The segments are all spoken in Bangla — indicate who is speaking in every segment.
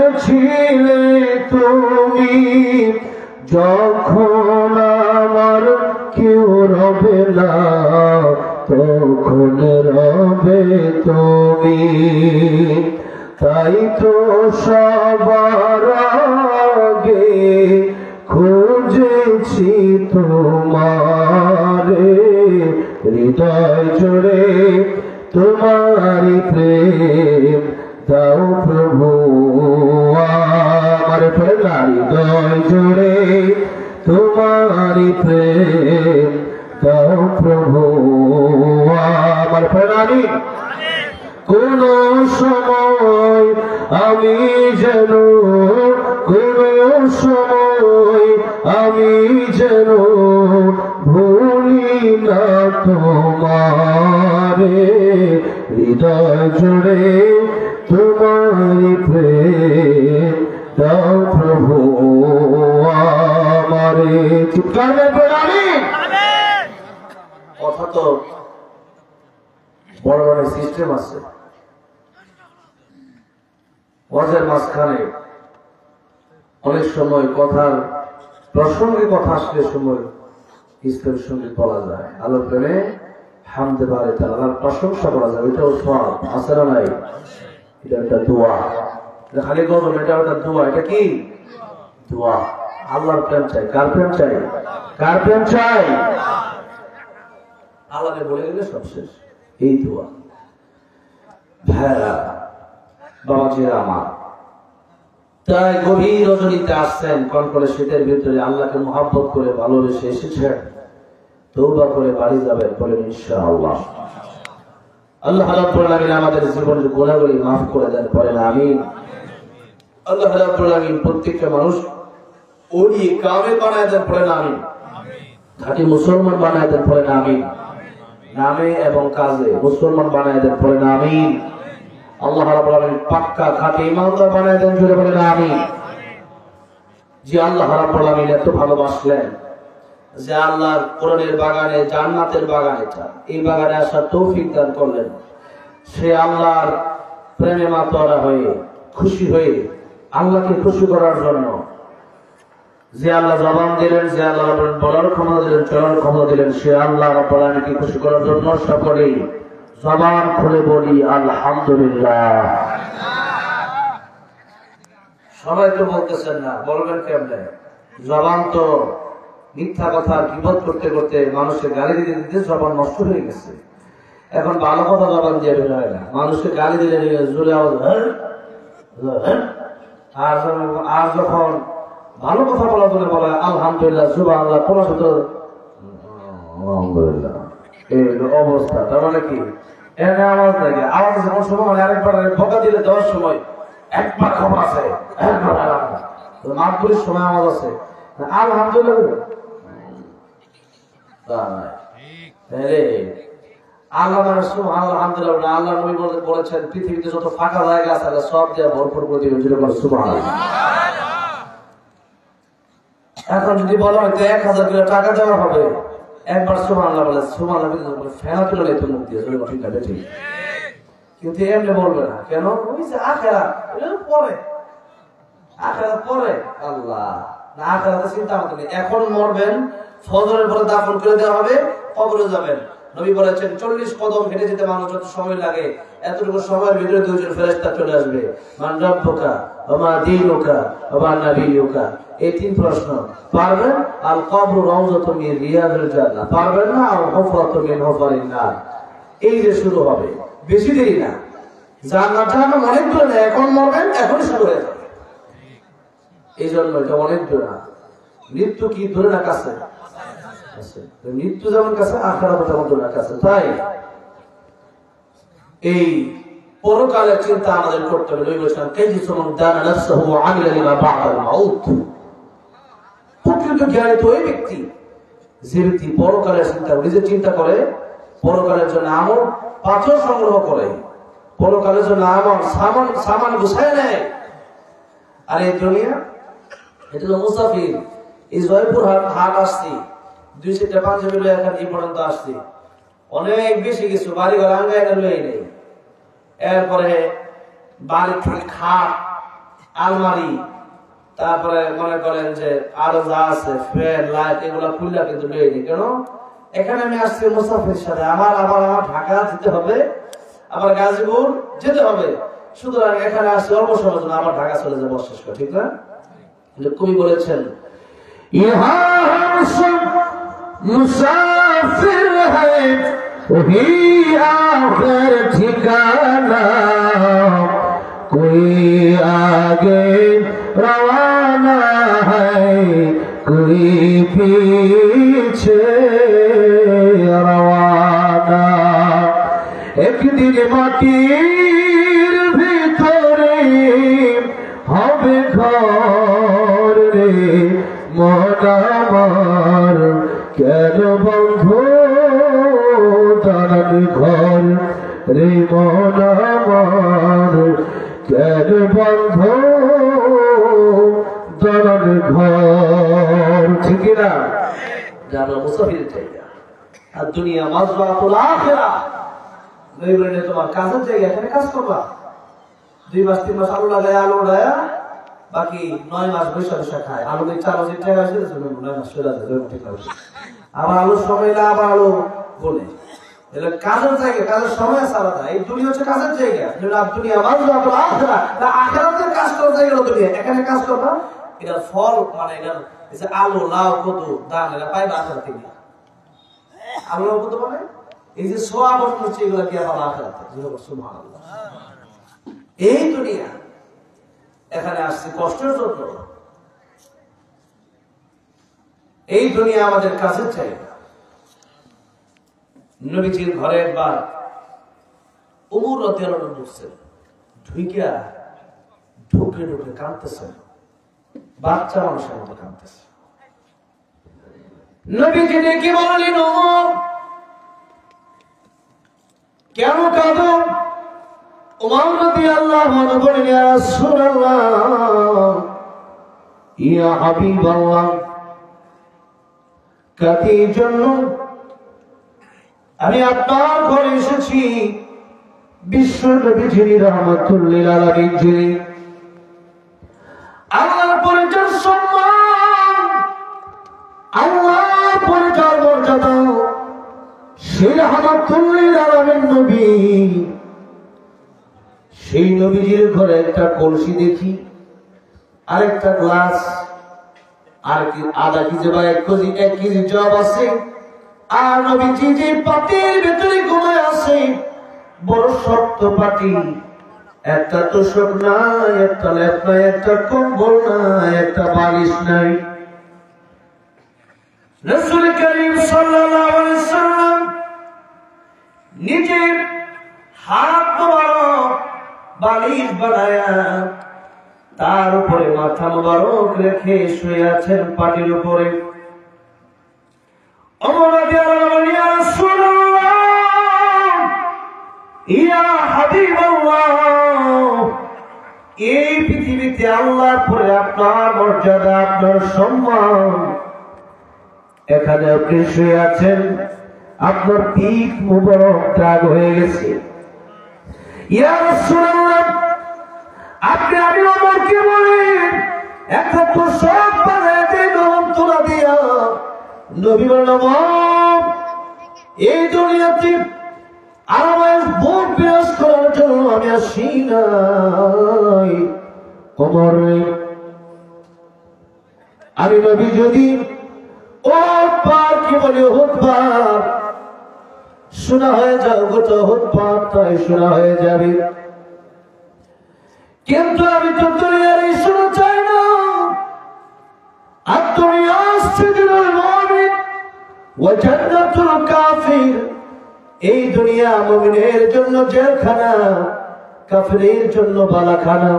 Speaker 1: এসেছিলে তুমি যখন আমার কেউ রবে না, তখন রবে তুমি। তাই তো সবার আগে খুঁজেছি তোমারে, হৃদয় জুড়ে তোমারি প্রেম দাও প্রভু আমার। হৃদয় জুড়ে তোমারি প্রেম দাও প্রভু আমার। প্রাণী কোন সময় আমি যেন, কোন সময় আমি যেন ভুলি না তোমারে, হৃদয় জুড়ে তোমারি প্রেম দাও প্রভু আমারে। চিৎকার প্রাণী কথা তো বড় বড় সিস্টেম আছে। ওয়াজের মাঝখানে অনেক সময় কথার প্রসঙ্গে কথা আসলে সময় ইসলাম সঙ্গীত বলা যায়, আলোর প্রেমে হামদে বারে তাআলার প্রশংসা করা যায়। ওইটাও সওয়াব আছে না নাই? এটা একটা দোয়া, এটা খালি গজল, এটা একটা দোয়া। এটা কি দোয়া? আল্লাহর প্রেম চাই। কার প্রেম চাই? কার প্রেম চাই? আল্লাহকে বলে গেলে সব শেষ। এই দোয়া ভাইরা বাবাজিরা আমার, তাই গভীর রজনীতে আসছেন, কনকনে শীতের ভিতরে আল্লাহকে মহব্বত করে ভালোবেসে এসেছেন, তওবা করে বাড়ি যাবেন বলেন ইনশাআল্লাহ। আল্লাহ রাব্বুল আলামিন আমাদের জীবনের গুনাহগুলি মাফ করে দেন বলেন আমিন। আল্লাহ রাব্বুল আলামিন প্রত্যেকটা মানুষ ওলি কামে বানায় দেন বলেন আমিন। খাঁটি মুসলমান বানায় দেন বলেন আমিন। নামে এবং কাজে মুসলমান বানায় দেন বলেন আমিন। আল্লাহ রাব্বুল আলামিন পাক্কা খাঁটি ঈমানদার বানায় দেন জোরে বলেন আমিন। যে আল্লাহ রাব্বুল আলামিন এত ভালোবাসলেন যে আল্লাহর কোরআনের বাগানে, জান্নাতের বাগানেটা, এই বাগানে আসার তৌফিক দান করলেন। সে আল্লাহর প্রেমে মাতোয়ারা হয়ে, খুশি হয়ে, আল্লাহকে খুশি করার জন্য যে আল্লাহ জবান দিলেন, যে আল্লাহ বলার ক্ষমতা দিলেন, চলার ক্ষমতা দিলেন, সে আল্লাহ রাব্বুল আলামিনকে খুশি করার জন্য সকলেই জবান খুলে বলি আলহামদুলিল্লাহ। সবাই তো বলতেছেন না, বলবেন কেমনে? জবান তো মিথ্যা কথা গীবত করতে করতে মানুষকে গালি দিতে দিতে জবান নষ্ট হয়ে গেছে। এখন ভালো কথা জবান দিয়ে বের হয় না, মানুষকে গালি দিলে জোরে আওয়াজ, আর যখন ভালো কথা বলার জন্য বলা আলহামদুলিল্লাহ সুবহানাল্লাহ, কোন আলহামদুলিল্লাহ, এই অবস্থা। তার মানে কি? এনে আওয়াজ নাই, আওয়াজ যখন সময় মানে আরেকবার বকা দিলে দেওয়ার সময় একবার খবর আছে, একবার মাতবুরির সময় আওয়াজ আছে, আলহামদুলিল্লাহ আল্লাহ আলহামদুলিল্লাহ। আল্লাহ নবী বলেছেন পৃথিবীতে যত ফাঁকা জায়গা আছে সব দিয়ে ভরপুর করে দিবেন সুবহানাল্লাহ। এখন যদি বলা হয় 1000 কিলো টাকা দেওয়া হবে, একবার সুবহানাল্লাহ বলে সুবহানাল্লাহ ফেনা তুলে নিতে মুখ দিয়ে ঠিক আছে, ঠিক। কিন্তু এমনি বলবে না, কেন? আখেরাত পরে, আখেরাত পরে। আল্লাহ না, আখেরাতে চিন্তা করতে নেই। এখন মরবেন, ফজরের পরে দাফন করে দেওয়া হবে, কবরে যাবেন। নবী বলেছেন 40 কদম হেঁটে যেতে মানুষ যত সময় লাগে, এতটুকু সময়ের ভিতরে দুইজন ফেরেশতা চলে আসবে। মান রাব্বুকা ওয়া মা দীনুকা ওয়া মা নাবিয়ুকা, এই 3 প্রশ্ন। পারবেন? আল কবরু রাউযাতুম মিন রিয়াদিল জান্নাহ। পারবেন না? আল হুফরাতুম মিন হুফারিন নার। এই যে শুরু হবে, বেশি দেরি না। জান্নাত জাহান্নাম অনেক দূরে না, এখন মরবেন, এখন শুরু হয়ে যাবে। এই জন্য এটা অনেক দূরে না। মৃত্যু কি দূরে না কাছে? মৃত্যু যেমন কাছে, আখিরাত তেমন দূরে না কাছে। তাই এই পরকালের চিন্তা আমাদের করতে হবে। নবী বলেছেন কাইয়ুমান দানা নাফসুহু ওয়া আমিলা লিমা বা'দাল মাউত। প্রকৃত জ্ঞানী তো ওই ব্যক্তি যে ব্যক্তি পরকালের চিন্তা, নিজের চিন্তা করে, পরকালের জন্য আমল পাথর সংগ্রহ করে, পরকালের জন্য আমল সামান গুছায় নেয়। আর এই দুনিয়া এটা তো মুসাফির। এই জয়পুর হাট আসছি, 2-4টা পাঞ্জাবি লয়ে এখন এই পর্যন্ত আসছি, অনেক বেশি কিছু বাড়ি ঘর আঙ্গায় লয়ে নেই। এরপরে বাড়ির থেকে খাট, আলমারি, তারপরে মনে করেন যে আরো যা আছে ফ্যান লাইট এগুলা খুললা কিন্তু নেই। কেন? এখানে আমি আসছি মুসাফির সাথে, আবার ঢাকা যেতে হবে, আবার গাজীপুর যেতে হবে, সুতরাং এখানে আসছি অল্প সময়ের জন্য, আবার ঢাকা চলে যাবো শেষ করে, ঠিক না? কবি বলেছেন ইহা হাম সব মুসাফির হ্যায় ওহি আখির ঠিকানা, कोई आगे रवाना है कोई पीछे रवाना, एक दिन माटिर ভিতরে হবে ঘর রে মন আমার, কেন বন্ধু দালান ঘর রে মন আমার, কেন বন্ধ দালান ঘর। ঠিক না? যারা মুসাফির জায়গা, আর দুনিয়া মাজরাতুল আখিরাহ, নইলে তোমার কাজের জায়গা, এখানে কাজ করবা 2 মাস 3 মাস আলু লাগায় আলু উড়ায়া, বাকি 9 মাস বৈশা বৈশা খায়। আলু দিয়ে 4 টাকা আসে, 9 মাস চলে যায়, ঠিক আছে। আবার আলু সময় না, আবার আলু বলে কাজের জায়গা, কাজের সময় আছে আলাদা। এই দুনিয়া হচ্ছে কাজের জায়গা, দুনিয়া মাজরাতুল আখিরাহ, আখিরাতের কাজ করার জায়গা হলো দুনিয়া। এখানে কাজ করবা, এটার ফল মানে এটার আলু লাউ কদু দান এটা পাইবা আখিরাত থেকে। আলু লাউ কদু মানে এই যে সওয়াব হচ্ছে, এগুলা কি পাবা আখিরাতে। সুবহানাল্লাহ। এই দুনিয়া এখানে আসছে কষ্টের জন্য, এই দুনিয়া আমাদের কাজের জায়গা। নবীজির ঘরে একবার ওমর রাদিয়াল্লাহু আনহু ঢুকছেন, ঢুকে কাঁদতেছেন, বাচ্চা মানুষের মতো কাঁদতেছে। নবীজি ডেকে বললেন, ওমর কেন কাঁদো? ওমর রাদিয়াল্লাহু আনহু বললেন, ইয়া রাসূলুল্লাহ, ইয়া হাবিবাল্লাহ, কাঁদি জন্য আমি আপনার ঘরে এসেছি। বিশ্ব নবী যিনি রাহমাতুল লিল আলামিন, যিনি আল্লাহর পরে যার সম্মান, আল্লাহর পরে যার মর্যাদা, সেই রাহমাতুল লিল আলামিন নবী, সেই নবীজির ঘরে একটা কলসি দেখি, আরেকটা গ্লাস, আর কি আধা কেজি বা 1 কেজি জব আছে, আর নবীজি যে পাতির ভিতরে ঘুমায় আছে, বড় শক্ত পাটি, একটা তোষক নাই, একটা লেপ নাই, একটা কম্বল নাই, একটা বালিশ নাই। রাসূল করিম সাল্লাল্লাহু আলাইহি ওয়াসাল্লাম নিজের হাত মোবারক বালিশ বানায়া তার উপরে মাথা মোবারক রেখে শুয়ে আছেন পাটির উপরে। ওমর রাদিয়াল্লাহু আনহু, ইয়া রাসূলুল্লাহ, ইয়া হাবিবাল্লাহ, এই পৃথিবীতে আল্লাহর পরে আপনার মর্যাদা, আপনার সম্মান, এখানে আপনি শুয়ে আছেন, আপনার পিঠ মুবারক দাগ হয়ে গেছে। ইয়া রাসূলুল্লাহ, আপনি আমি ওমরকে বলেন একটা তোষক বানায় দেন গরম তুলা দিয়া। নবী বললেন, এই দুনিয়াতে আমার বুক বিরাজ করার জন্য আমি আসি নাই। ওমর, আমি নবী যদি ও পার কি বলি হুদবার শোনা হয়ে যাও, গোটা হুদবার তাই শোনা হয়ে যাবে, কিন্তু আমি তো দুনিয়ার এই শোনা চাই না। আর দুনিয়া সিজনুল মুমিন ওয়া জান্নাতুল কাফির, এই দুনিয়া মুমিনের জন্য জেলখানা, কাফিরের জন্য বালাখানা।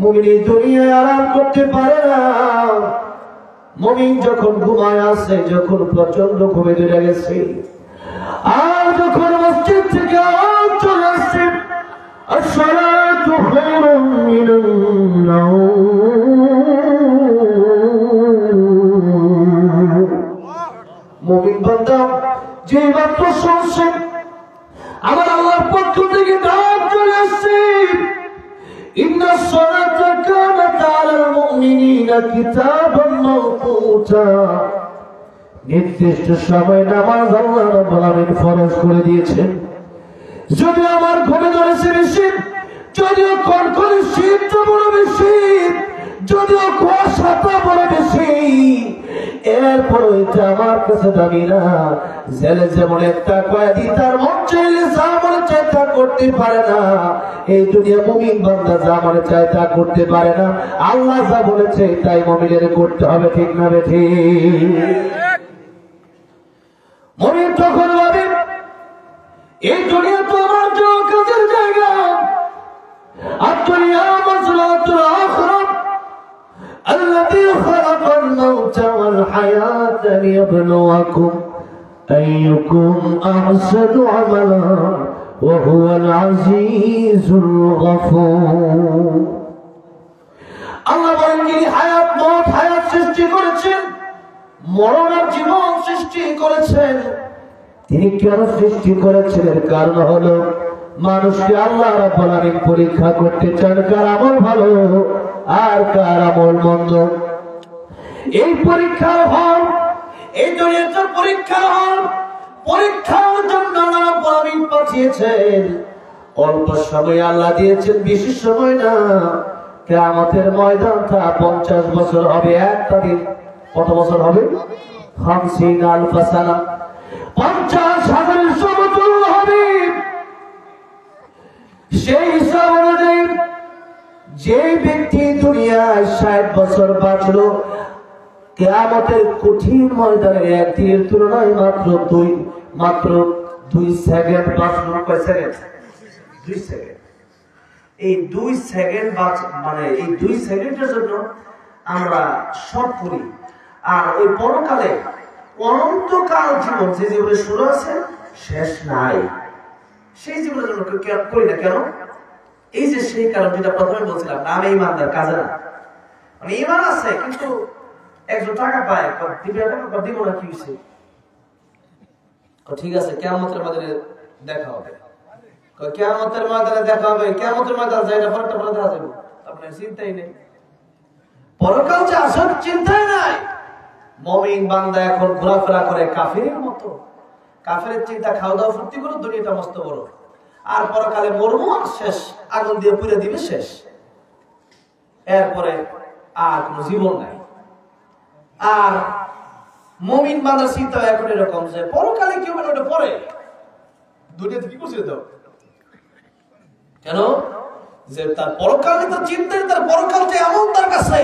Speaker 1: মুমিন এই দুনিয়ায় আরাম করতে পারে না। মুমিন যখন ঘুমায় আছে, যখন প্রচন্ড ঘুমে ধরে গেছে, আর যখন মসজিদ থেকে আওয়াজ চলে আসছে, আসসালাতু খায়রুম মিনান নাওম, মুমিন বান্দা যে মাত্র শুনছে আমার আল্লাহর পক্ষ থেকে দাওয়াত চলে আসছে, ইন্নাস সালাতা কিতাবান মাওকুতা, নির্দিষ্ট সময় নামাজ আল্লাহ রাব্বুল আলামিন ফরজ করে দিয়েছেন। যদি আমার ঘুমে ধরেছে বেশি, যদিও কনকনে শীতটা বড় বেশি, যদিও কুয়াশাটা বড় বেশি, এরপরও এটা আমার কাছে দামি না। জেলে যেমন একটা কয়েদি তার মন চাইলে যা মনে চায় তা করতে পারে না, এই দুনিয়া মুমিন বান্দা যা মনে চায় তা করতে পারে না। আল্লাহ যা বলেছে তাই মুমিনের করতে হবে, ঠিক না বেঠিক? মুমিন তখন ভাবে এই দুনিয়া তো আমার জন্য কাজের জায়গা, আর দুনিয়া মাজরাতুল আখিরাত। الذي خلق الموت والحياة ليبلوكم أيكم أحسن عملا وهو العزيز الغفور। আল্লাহ বলেন যিনি হায়াত মওত হায়াত সৃষ্টি করেছেন, মরণ আর জীবন সৃষ্টি করেছেন, তিনি কেন সৃষ্টি করেছেন? এর কারণ হলো মানুষকে আল্লাহ রাব্বুল আলামিন পরীক্ষা করতে চান কার আমল ভালো আর কার আমল মন্দ। এই পরীক্ষার হল, এই দুনিয়াতে পরীক্ষার হল, পরীক্ষার জন্য আল্লাহ রাব্বুল আলামিন পাঠিয়েছেন। অল্প সময় আল্লাহ দিয়েছেন, বেশি সময় না। কিয়ামতের ময়দানটা 50 বছর হবে। একটা দিন কত বছর হবে? 50,000 সানা, 50,000 সমতুল্য হবে। সেই হিসাব অনুযায়ী যে ব্যক্তি দুনিয়ায় 60 বছর বাঁচল, কিয়ামতের কঠিন ময়দানে একদিনের তুলনায় মাত্র 2 সেকেন্ড বাঁচল। কয় সেকেন্ড? 2 সেকেন্ড। এই 2 সেকেন্ড মানে এই 2 সেকেন্ডের জন্য আমরা সব করি। আর ওই পরকালে অনন্তকাল জীবন, যে জীবনে শুরু আছে শেষ নাই, সেই জীবনের জন্য করি না কেন? এই যে সেই কারণ যেটা প্রথমে বলছিলাম, নামে ইমানদার, কাজে না। মানে ইমান আছে কিন্তু একজন টাকা পায়, দিব না, কি হয়েছে? ঠিক আছে, কিয়ামতের ময়দানে দেখা হবে। কিয়ামতের ময়দানে দেখা হবে, কিয়ামতের ময়দানে যাই না, পরটা পরে দেখা যাবে। আপনার চিন্তাই নেই, পরকাল যে আসার চিন্তাই নাই। মুমিন বান্দা এখন ঘোরাফেরা করে কাফিরের মতো। কাফেরের চিন্তা খাওয়া দাওয়া ফুর্তি করো, দুনিয়াটা মস্ত বড়, আর পরকালে মরবো, শেষ, আগুন দিয়ে পুড়ে দিবে, শেষ। এরপরে আর কোন জীবন নাই। আর মুমিন বান্দার চিন্তা এখন এরকম যে পরকালে কি হবে ওটা পরে, দুনিয়াতে কি করছে দাও কেন? যে তার পরকালে তো চিন্তায়, তার পরকালটা এমন তার কাছে।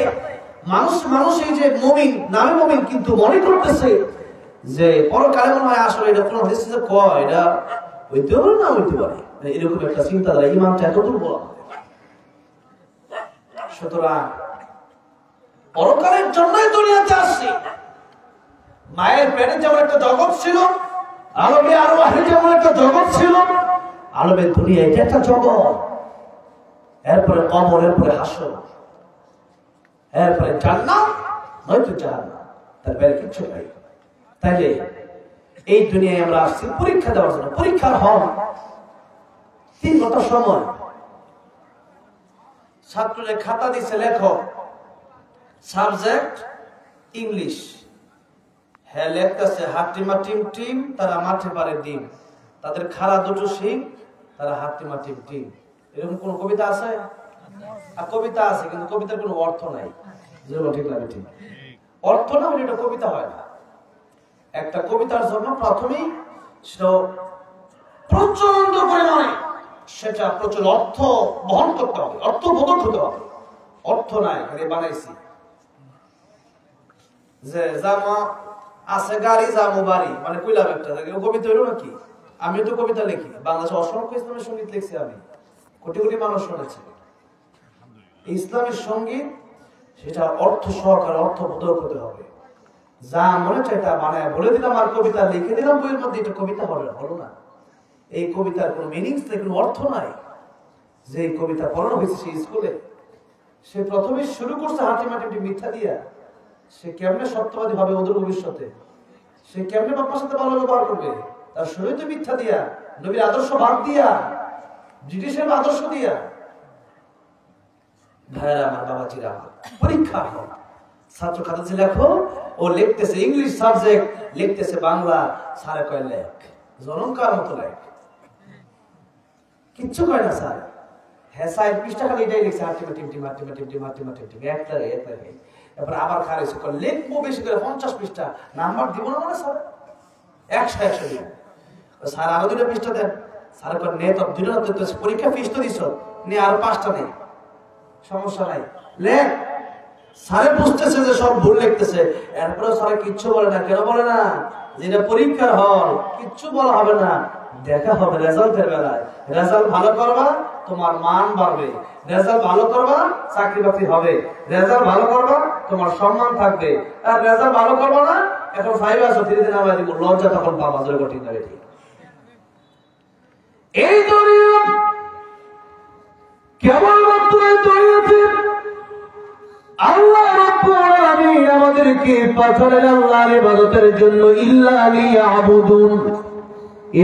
Speaker 1: মানুষ এই যে মুমিন, নামে মুমিন, কিন্তু মনে করতেছে যে পরকালে মনে হয় আসলে এটা কোন হাদিসে কয় এটা হইতে পারে না হইতে পারে, এরকম একটা চিন্তাধারা। ইমানটা এত দুর্বল। সুতরাং পরকালের জন্যই দুনিয়াতে আসছি। মায়ের পেটে যেমন একটা জগৎ ছিল, আলমে আরওয়াহে যেমন একটা জগৎ ছিল, আলমে দুনিয়া এটা একটা জগৎ। এরপরে কবর, এরপরে হাসর, এরপরে জান্নাত নয়তো জাহান্নাম, তার বাইরে কিচ্ছু নাই। তাইলে এই দুনিয়ায় আমরা আসছি পরীক্ষা দেওয়ার জন্য। পরীক্ষার হল 3 ঘন্টা সময়। ছাত্রদের খাতা দিচ্ছে, লেখো। Subject English. হ্যাঁ লেখতেছে, হাট্টিমা টিম টিম, তারা মাঠে পারে ডিম, তাদের খালা দুটো শিং, তারা হাট্টিমা টিম টিম। এরকম কোন কবিতা আছে? আর কবিতা আছে, কিন্তু কবিতার কোনো অর্থ নাই। ঠিক লাগে, ঠিক অর্থ না হলে এটা কবিতা হয় না। একটা কবিতার জন্য প্রথমেই প্রচন্ড পরিমাণে সেটা প্রচুর অর্থ বহন করতে হবে, অর্থবোধক হতে হবে। অর্থ নাই, খালি বানাইছি যে জামা আছে গাড়ি, জামো বাড়ি, মানে কইলাম একটা কবিতা হইল নাকি? আমিও তো কবিতা লিখি, বাংলাদেশে অসংখ্য ইসলামের সঙ্গীত লিখছি আমি, কোটি কোটি মানুষ শুনেছে। ইসলামের সঙ্গীত সেটা অর্থ সহকারে অর্থবোধক হতে হবে। যা মনে চাই তা বানায় বলে দিলাম আর কবিতা লিখে দিলাম বইয়ের মধ্যে, এটা কবিতা হলো না। এই কবিতার কোনো মিনিংস নেই, কোনো অর্থ নাই। যে কবিতা পড়ানো হয়েছে সেই স্কুলে, সে প্রথমে শুরু করছে হাঁটিমাটি মিথ্যা দিয়া। সে কেমনে সত্যবাদী হবে ওদের ভবিষ্যতে? সে কেমনে বাপ্পার সাথে ভালো ব্যবহার করবে? তার শুরুই তো মিথ্যা দিয়া, নবীর আদর্শ বাদ দিয়া, ব্রিটিশের আদর্শ দিয়া। ভাইরা আমার, বাবাজিরা আমার, পরীক্ষা হল। ছাত্র খাতাতে লেখো, ও লিখতেছে ইংলিশ সাবজেক্ট, লিখতেছে বাংলা, স্যারে কয় লেখ, জনকার মতো লেখ, কিচ্ছু কয় না স্যার। হ্যাঁ স্যার পৃষ্ঠা খালি এটাই লিখছে, এরপর আবার খালি লিখবো বেশি করে 50 পৃষ্ঠা, নাম্বার দিব না মানে স্যার 100 দিব। স্যার আরো 2টা পৃষ্ঠা দেন। স্যার কয় নে তো 2টা পরীক্ষা ফিস তো দিছ, নে আর 5টা নেই, সমস্যা নাই লেখ। স্যারে বুঝতেছে যে সব ভুল লিখতেছে, এরপরে স্যারে কিচ্ছু বলে না। কেন বলে না? যেটা পরীক্ষার হল, কিচ্ছু বলা হবে না, দেখা হবে রেজাল্টের বেলায়। রেজাল্ট ভালো করবা, তোমার মান বাড়বে। রেজাল্ট ভালো করবা, চাকরি বাকরি হবে। রেজাল্ট ভালো করবা, তোমার সম্মান থাকবে। আর রেজাল্ট ভালো করবা না, এখন 5 আসো, 3 দিন আমরা দিব, লজ্জা তখন পাবা। জয় কঠিন না বেটি। এই দুনিয়া কেবলমাত্র দুনিয়াতে আল্লাহ রাব্বুল আলামিন আমাদেরকে পাঠালেন আল্লাহর ইবাদতের জন্য। ইল্লা লিয়াবুদুন,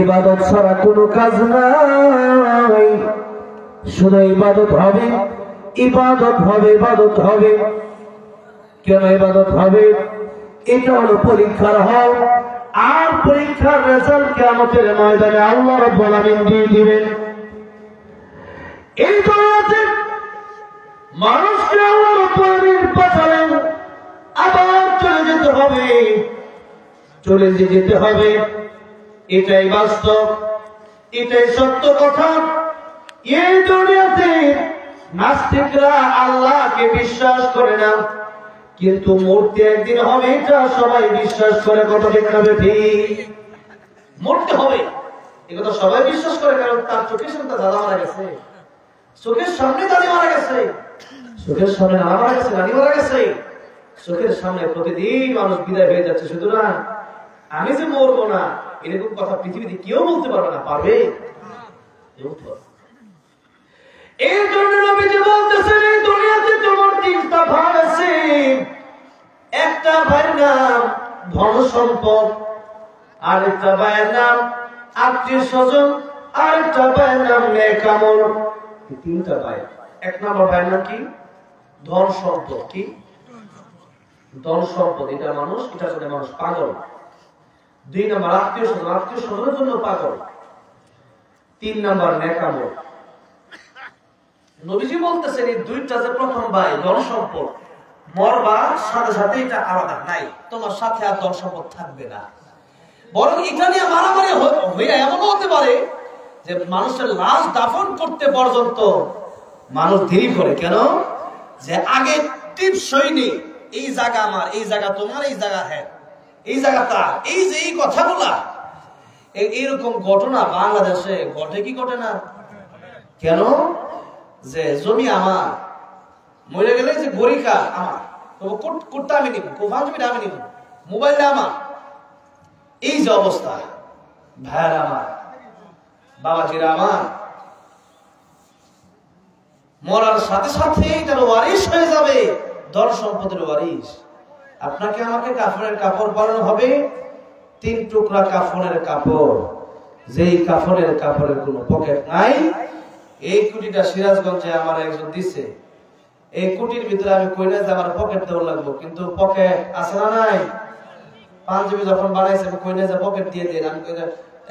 Speaker 1: ইবাদত ছাড়া কোনো কাজ নাই। শুধু ইবাদত হবে, ইবাদত হবে, ইবাদত হবে। কেন ইবাদত হবে? এটা হলো পরীক্ষার হল, আর পরীক্ষার রেজাল্ট কিয়ামতের ময়দানে আল্লাহ রাব্বুল আলামিন দিয়ে দিবেন। এই দুনিয়াতে মানুষকে আল্লাহ রাব্বুল আলামিন পাঠালেন, আবার চলে যেতে হবে, চলে যেতে হবে। এটাই বাস্তব, এটাই সত্য কথা। এই দুনিয়াতে নাস্তিকরা আল্লাহকে বিশ্বাস করে না, কিন্তু মরতে একদিন হবে এটা সবাই বিশ্বাস করে। কত ঠিক না ঠিক? মরতে হবে এটা সবাই বিশ্বাস করে, কারণ তার চোখের সামনে দাদা মারা গেছে, চোখের সামনে দাদি মারা গেছে, চোখের সামনে নানা মারা গেছে, নানি মারা গেছে, চোখের সামনে প্রতিদিন মানুষ বিদায় হয়ে যাচ্ছে। সুতরাং আমি যে মরবো না এরকম কথা পৃথিবীতে কেউ বলতে পারবে না। পারবে? এই জন্য নবীজি বলতেছেন এই দুনিয়াতে তোমার 3টা ভাগ আছে। একটা ভাইয়ের নাম ধন সম্পদ, আরেকটা ভাইয়ের নাম আত্মীয় স্বজন, আরেকটা ভাইয়ের নাম নেক আমল। 3টা ভাই। 1 নম্বর ভাইয়ের নাম কি? ধন সম্পদ। কি ধন সম্পদ? এটা মানুষ, এটার জন্য মানুষ পাগল। 2 নম্বর আত্মীয় স্বজন, আত্মীয় স্বজনের জন্য পাগল। 3 নম্বর নেক আমল। নবীজি বলতেছেন এই 2টা যে প্রথম ভাই ধন সম্পদ, মরবার সাথে সাথে এটা আলাদা নাই, তোমার সাথে আর ধন সম্পদ থাকবে না। বরং এটা নিয়ে মারামারি হইয়া এমন হতে পারে যে মানুষের লাশ দাফন করতে পর্যন্ত মানুষ দেরি করে। কেন? যে আগে টিপস হয়নি, এই জায়গা আমার, এই জায়গা তোমার, এই জায়গা হ্যাঁ, এই জায়গা তার, এই যে এই কথাগুলা, এইরকম ঘটনা বাংলাদেশে ঘটে কি ঘটে না? কেন? যে জমি আমার, মরে গেলে যে গরিকা আমার, কোটটা আমি নিব, কোফান জমিটা আমি নিব, মোবাইলটা আমার। এই যে অবস্থা, ভাইয়ের আমার, বাবাজিরা আমার, মরার সাথে সাথে এটার ওয়ারিশ হয়ে যাবে, ধন সম্পদের ওয়ারিশ। আপনাকে আমাকে কাফনের কাপড় পরানো হবে, 3 টুকরা কাফনের কাপড়, যেই কাফনের কাপড়ের কোনো পকেট নাই। এই কুটিটা সিরাজগঞ্জে আমার একজন দিছে, এই কুটির ভিতরে আমি কই না যে আমার পকেট দেওয়া লাগবো, কিন্তু পকেট আছে না নাই? পাঞ্জাবি যখন বানাইছে আমি কই না যে পকেট দিয়ে দিন, আমি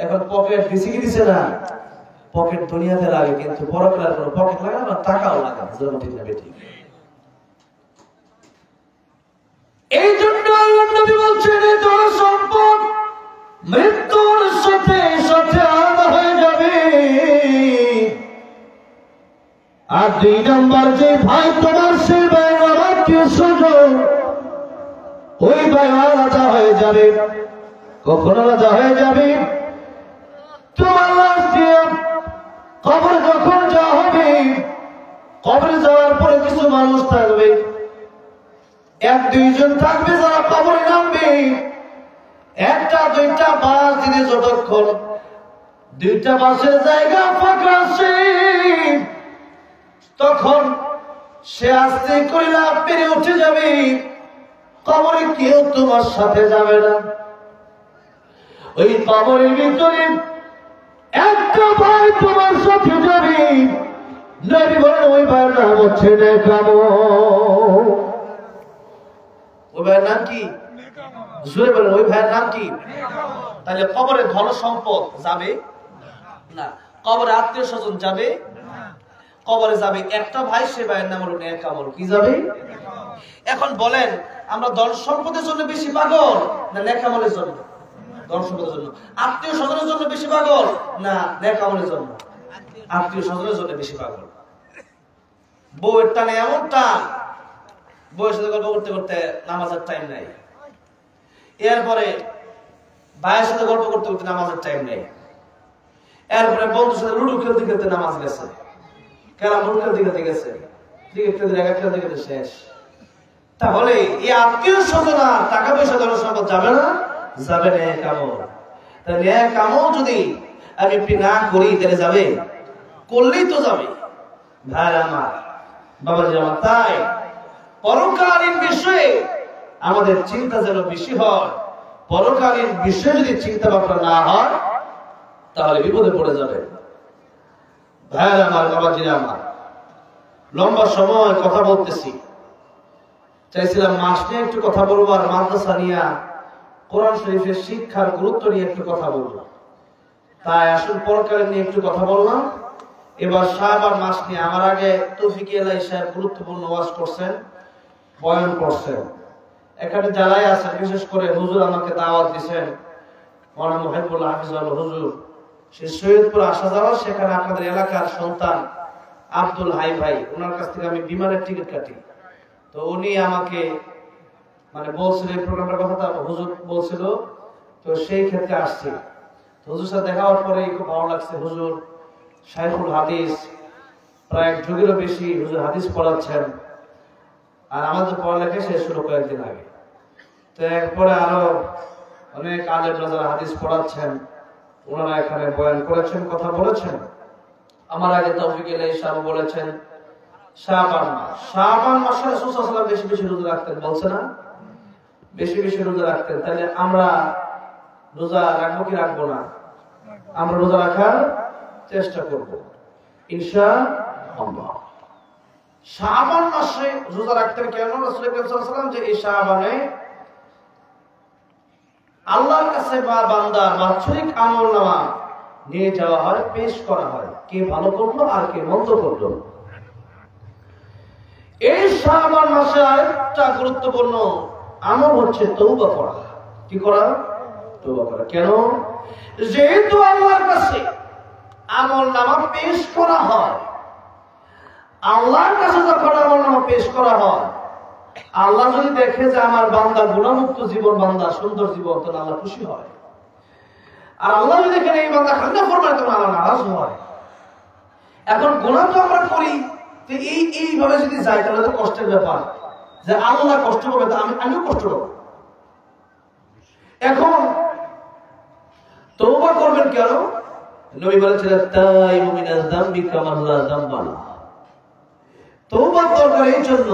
Speaker 1: এখন পকেট দিছে কি দিছে না? পকেট দুনিয়াতে লাগে, কিন্তু পরকালের কোনো পকেট লাগে না, টাকাও লাগে না। ঠিক না বেঠিক? এই জন্য আল্লাহ নবী বলছেন এই ধন সম্পদ মৃত্যুর সাথে সাথে আলাদা হয়ে যাবে। আর 2 নম্বর যে ভাই তোমার, সেই ভাই আত্মীয় স্বজন, ওই ভাই আলাদা হয়ে যাবে। কখন আলাদা হয়ে যাবে? তোমার লাশ দিয়ে কবরে যখন যাওয়া হবে, কবরে যাওয়ার পরে কিছু মানুষ থাকবে, 1-2 জন থাকবে যারা কবরে নামবে। 1টা 2টা বাস দিনে যতক্ষণ 2টা বাসের জায়গা ফাঁকা আছে, তখন সে আস্তে করে লাফ পেরে উঠে যাবে। কবরে কেউ তোমার সাথে যাবে না। ওই কবরের ভিতরে একটা ভাই তোমার সাথে যাবে। নবী বলেন ওই ভাইয়ের নাম হচ্ছে নেক আমল।
Speaker 2: নাম কি? জোরে বলেন, ওই ভাইয়ের নাম কি? তাহলে কবরে ধন সম্পদ যাবে না, কবরে আত্মীয় স্বজন যাবে, কবরে যাবে একটা ভাই, সে ভাইয়ের নাম হলো নেক আমল। কি যাবে? এখন বলেন, আমরা ধন সম্পদের জন্য বেশি পাগল না নেক আমলের জন্য? ধন সম্পদের জন্য। আত্মীয় স্বজনের জন্য বেশি পাগল না নেক আমলের জন্য? আত্মীয় স্বজনের জন্য বেশি পাগল। বউয়ের টানে এমন টান, বউয়ের সাথে গল্প করতে করতে নামাজের টাইম নাই, এরপরে ভাইয়ের সাথে গল্প করতে করতে নামাজের টাইম নেই, এরপরে বন্ধুর সাথে লুডু খেলতে খেলতে নামাজ গেছে, ক্যারাম বোর্ড খেলতে খেলতে গেছে, ক্রিকেট খেলতে খেলতে শেষ। তাহলে এই আত্মীয় স্বজন টাকা পয়সা ধন সম্পদ যাবে না? যাবে নেক আমল। তাহলে নেক আমল যদি আমি না করি তাহলে যাবে? করলেই তো যাবে। ভাই আমার, বাবাজি আমার, তাই পরকালীন বিষয়ে আমাদের চিন্তা যেন বেশি হয়। পরকালীন বিষয়ে যদি চিন্তা ভাবনা না হয় তাহলে বিপদে পড়ে যাবে। ভাই আমার, বাবাজি আমার, লম্বা সময় কথা বলতেছি, চাইছিলাম মাস নিয়ে একটু কথা বলবো, আর মাদ্রাসা নিয়ে কোরআন শরীফের শিক্ষার গুরুত্ব নিয়ে একটু কথা বলবো। তাই আসল পরকালীন নিয়ে একটু কথা বললাম। এবার শাবান মাস নিয়ে আমার আগে তৌফিক এলাই সাহেব গুরুত্বপূর্ণ ওয়াজ করছেন, বয়ান করছেন। এখানে যারাই আছেন, বিশেষ করে হুজুর আমাকে দাওয়াত দিয়েছেন, মাওলানা মুহিবুল্লাহ হাফিজাহুল্লাহ হুজুর, সে সৈয়দপুর আসা যাওয়া, সেখানে আপনাদের এলাকার সন্তান আব্দুল হাই ভাই, ওনার কাছ থেকে আমি বিমানের টিকিট কাটি। তো উনি আমাকে মানে বলছিল এই প্রোগ্রামটার কথা, হুজুর বলছিল, তো সেই ক্ষেত্রে আসছি। হুজুর সাথে দেখা হওয়ার পরে খুব ভালো লাগছে। হুজুর শাইখুল হাদিস, প্রায় 1 যুগেরও বেশি হুজুর হাদিস পড়াচ্ছেন, আর আমাদের পড়ালেখা শেষ হলো কয়েকদিন আগে। তো এরপরে আরো অনেক আলেম যারা হাদিস পড়াচ্ছেন, ওনারা এখানে বয়ান করেছেন, কথা বলেছেন। আমার আগে তৌফিক এলাই সাহেব বলেছেন শাবান মাস, শাবান মাসে রাসূল সাল্লাল্লাহু আলাইহি ওয়াসাল্লাম বেশি বেশি রোজা রাখতেন, বলছে না? বেশি বেশি রোজা রাখতেন। তাহলে আমরা রোজা রাখবো কি রাখবো না? আমরা রোজা রাখার চেষ্টা করব ইনশাআল্লাহ। শাবান মাসে রোজা রাখতেন কেন রাসূল সাল্লাল্লাহু আলাইহি ওয়াসাল্লাম? যে এই শাবানে আল্লাহর কাছে বান্দার বাৎসরিক আমলনামা নিয়ে যাওয়া হয়, পেশ করা হয়, কে ভালো করলো আর কে মন্দ করলো। এই শাবান মাসে আরেকটা গুরুত্বপূর্ণ আমল হচ্ছে তওবা করা। কি করা? তওবা করা। কেন? যেহেতু আল্লাহর কাছে আমলনামা পেশ করা হয়, আল্লাহর কাছে যখন আমলনামা পেশ করা হয়, আল্লাহ যদি দেখে যে আমার বান্দা গুনাহমুক্ত জীবন, বান্দা সুন্দর জীবন, তাহলে আল্লাহ খুশি হয়। আর আল্লাহ যদি দেখেন এই বান্দা খান্না ফরমায়, তখন আল্লাহ নারাজ হয়। এখন গুনাহ তো আমরা করি, তো এইভাবে যদি যাই তাহলে তো কষ্টের ব্যাপার, যে আল্লাহ কষ্ট করবে তা আমিও কষ্ট করব। এখন তওবা করবেন কেন? নবী বলেছিলেন তাইবু মিনাজ যামবি কামা লা যামবা লাহু। তওবা দরকার এই জন্য,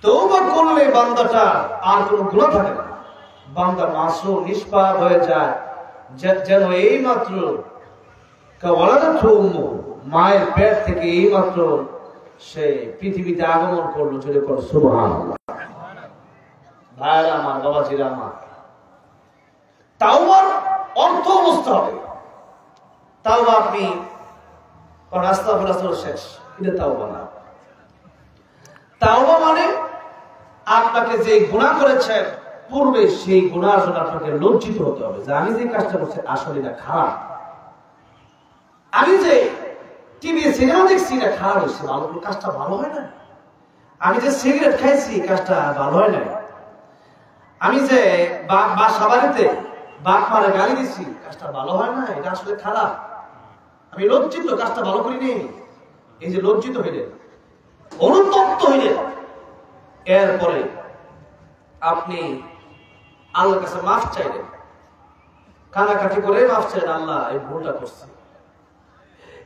Speaker 2: তওবা করলে বান্দাটা আর কোনো গুনাহ থাকে না, বান্দা মাসুম নিষ্পাপ হয়ে যায়, যেন এই মাত্র কাওয়ালাদাতু উম্মু, মায়ের পেট থেকে এই মাত্র সে পৃথিবীতে আগমন করলো। জোরে করে সুবহানাল্লাহ। ভাইরা আমার, বাবাজিরা আমার, তাওবার অর্থ বুঝতে হবে। তাওবা আপনি আস্তাগফিরুল্লাহ শেষ, এটা তাওবা না। তাওবা মানে আপনাকে যে গুনাহ করেছেন পূর্বে, সেই গুনাহের জন্য আপনাকে লজ্জিত হতে হবে, যে আমি যে কাজটা করছি আসলে এটা খারাপ, আমি যে টিভি সিনেমা দেখছি এটা খারাপ হয়েছে, ভালো কাজটা ভালো হয় না, আমি যে সিগারেট খাইছি কাজটা ভালো হয় না, আমি যে বাসা বাড়িতে বাপ মারে গালি দিচ্ছি কাজটা ভালো হয় না, এটা আসলে খারাপ, আমি লজ্জিত, কাজটা ভালো করিনি। এই যে লজ্জিত হইলেন, অনুতপ্ত হইলেন, এরপরে আপনি আল্লাহর কাছে মাফ চাইলেন, কানাকাটি করে মাফ চাইলেন, আল্লাহ এই ভুলটা করছি।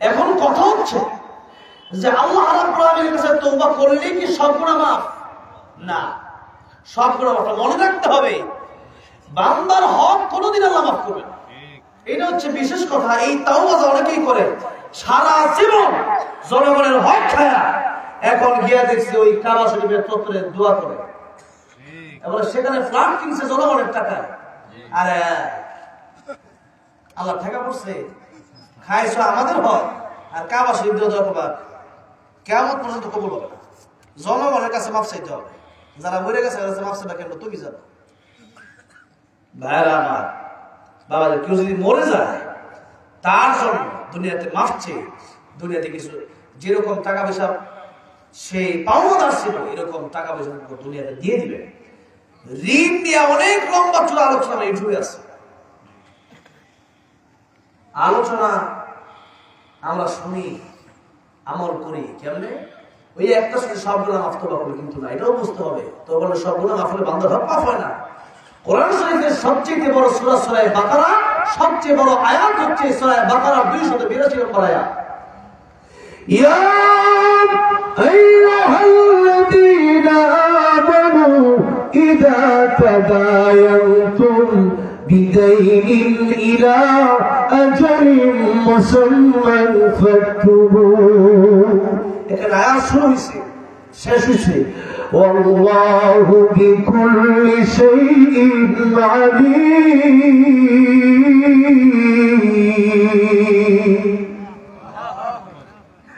Speaker 2: এখন কথা হচ্ছে যে আল্লাহ রাব্বুল আলামিনের কাছে তওবা করলেই কি সব গুনাহ মাফ? না, সব গুনাহ মাফ। মনে রাখতে হবে বান্দার হক কোনোদিন আল্লাহ মাফ করবে না, এটা হচ্ছে বিশেষ কথা। এই তাওবা অনেকেই করে, সারা জীবন জনগণের হক খায়া এখন গিয়া দেখছি ওই কাবা শরীফের চত্বরে দোয়া করে, এবার সেখানে ফ্ল্যাট কিনছে জনগণের টাকায়। আরে আল্লাহ টাকা পড়ছে, খাইছো আমাদের হক, আর কাবা শরীফ দিয়ে দেওয়া করবা কেমন পর্যন্ত কবুল হবে না। জনগণের কাছে মাফ চাইতে হবে, যারা মরে গেছে মাফ চাইবা কেন, তুমি জানো। ভাইরা আমার, বাবা কেউ যদি মরে যায় তার জন্য দুনিয়াতে মাফ চেয়ে দুনিয়াতে কিছু যেরকম টাকা পয়সা সে পাওনাদার ছিল এরকম টাকা পয়সা দুনিয়াতে দিয়ে দিবে। ঋণ নিয়ে অনেক লম্বা চূড়া আলোচনা ইউটিউবে আছে, আলোচনা আমরা শুনি, আমল করি কেমনে? ওই একটা শুধু সবগুলো মাফ তো করি কিন্তু না, এটাও বুঝতে হবে তো বলে সবগুলো মাফ হলে বান্দার হক মাফ হয় না। কোরআন শরীফের সবচেয়ে বড় সূরা সূরা বাকারা, সবচেয়ে বড় আয়াত হচ্ছে সূরা বাকারা 282 নম্বর আয়াত। ইয়া আইয়ুহাল্লাযীনা আমানু ইযা তাদায়ানতুম বিদাইনিন ইলা আজালিন মুসাম্মান ফাকতুবু। এখানে আয়াত শুরু হইছে, শেষ হইছে والله بكل شيء عليم।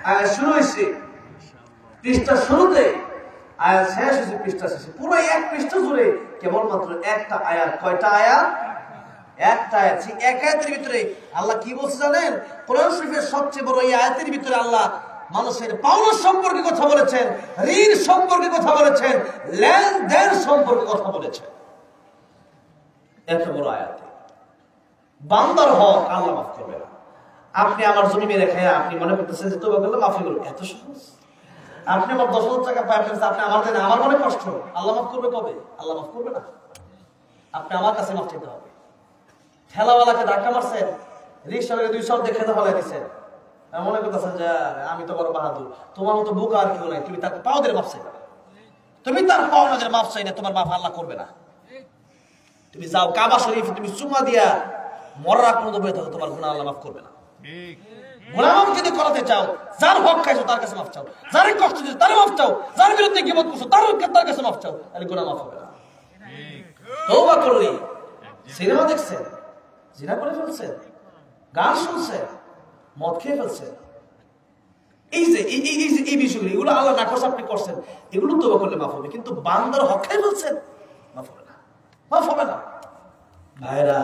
Speaker 2: আয়াত শুরু হইছে পৃষ্ঠা শুরুতে, আয়াত শেষ হইছে পৃষ্ঠা শেষে, পুরো এক পৃষ্ঠা জুড়ে কেবলমাত্র একটা আয়াত। কয়টা আয়াত? একটা আয়াত। সেই এক আয়াতের ভিতরে আল্লাহ কি বলছে জানেন? কোরআন শরীফের সবচেয়ে বড় এই আয়াতের ভিতরে আল্লাহ মানুষের পাওনা সম্পর্কে কথা বলেছেন, ঋণ সম্পর্কে কথা বলেছেন, লেনদেন সম্পর্কে কথা বলেছেন। এত বড় আয়াতে বান্দার হক আল্লাহ মাফ করবে না। আপনি আমার জমি মেরে খেয়ে আপনি মনে করতেছেন যে তওবা করলে মাফ হয়ে গেল, এত সহজ? আপনি আমার 10,000 টাকা পাই পেয়েছেন, আপনি আমার দেন, আমার মনে কষ্ট, আল্লাহ মাফ করবে কবে? আল্লাহ মাফ করবে না। আপনি আমার কাছে মাফ চাইতে হবে। ঠেলাওয়ালাকে ধাক্কা মারছেন, রিকশাওয়ালাকে 200 দেখে হলে দিচ্ছেন, মনে করতেছেন যে আমি তো বড় বাহাদুর, তোমার মতো বুক আর কেউ নাই, তুমি তার পাওদের মাফ চাইবে না, তুমি তার পাওনাদের মাফ চাই না, তোমার মাফ আল্লাহ করবে না। তুমি যাও কাবা শরীফ, তুমি চুমা দিয়া মরার পর্যন্ত বয়ে থাকো, তোমার গুনাহ আল্লাহ মাফ করবে না। গুনাহ মাফ যদি করাতে চাও, যার হক খাইছো তার কাছে মাফ চাও, যার কষ্ট দিয়েছো তার মাফ চাও, যার বিরুদ্ধে গীবত করছো তার কাছে মাফ চাও, তাহলে গুনাহ মাফ হবে না। তওবা করলে সিনেমা দেখছেন, জিনা করে ফেলছেন, গান শুনছেন, মদ খেয়ে ফেলছেন, এই যে এই বিষয়গুলো এগুলো আল্লাহ না করছে আপনি করছেন, এগুলো তওবা করলে মাফ হবে। কিন্তু বান্দার হক খেয়ে ফেলছেন, মাফ হবে না, মাফ হবে না। ভাইরা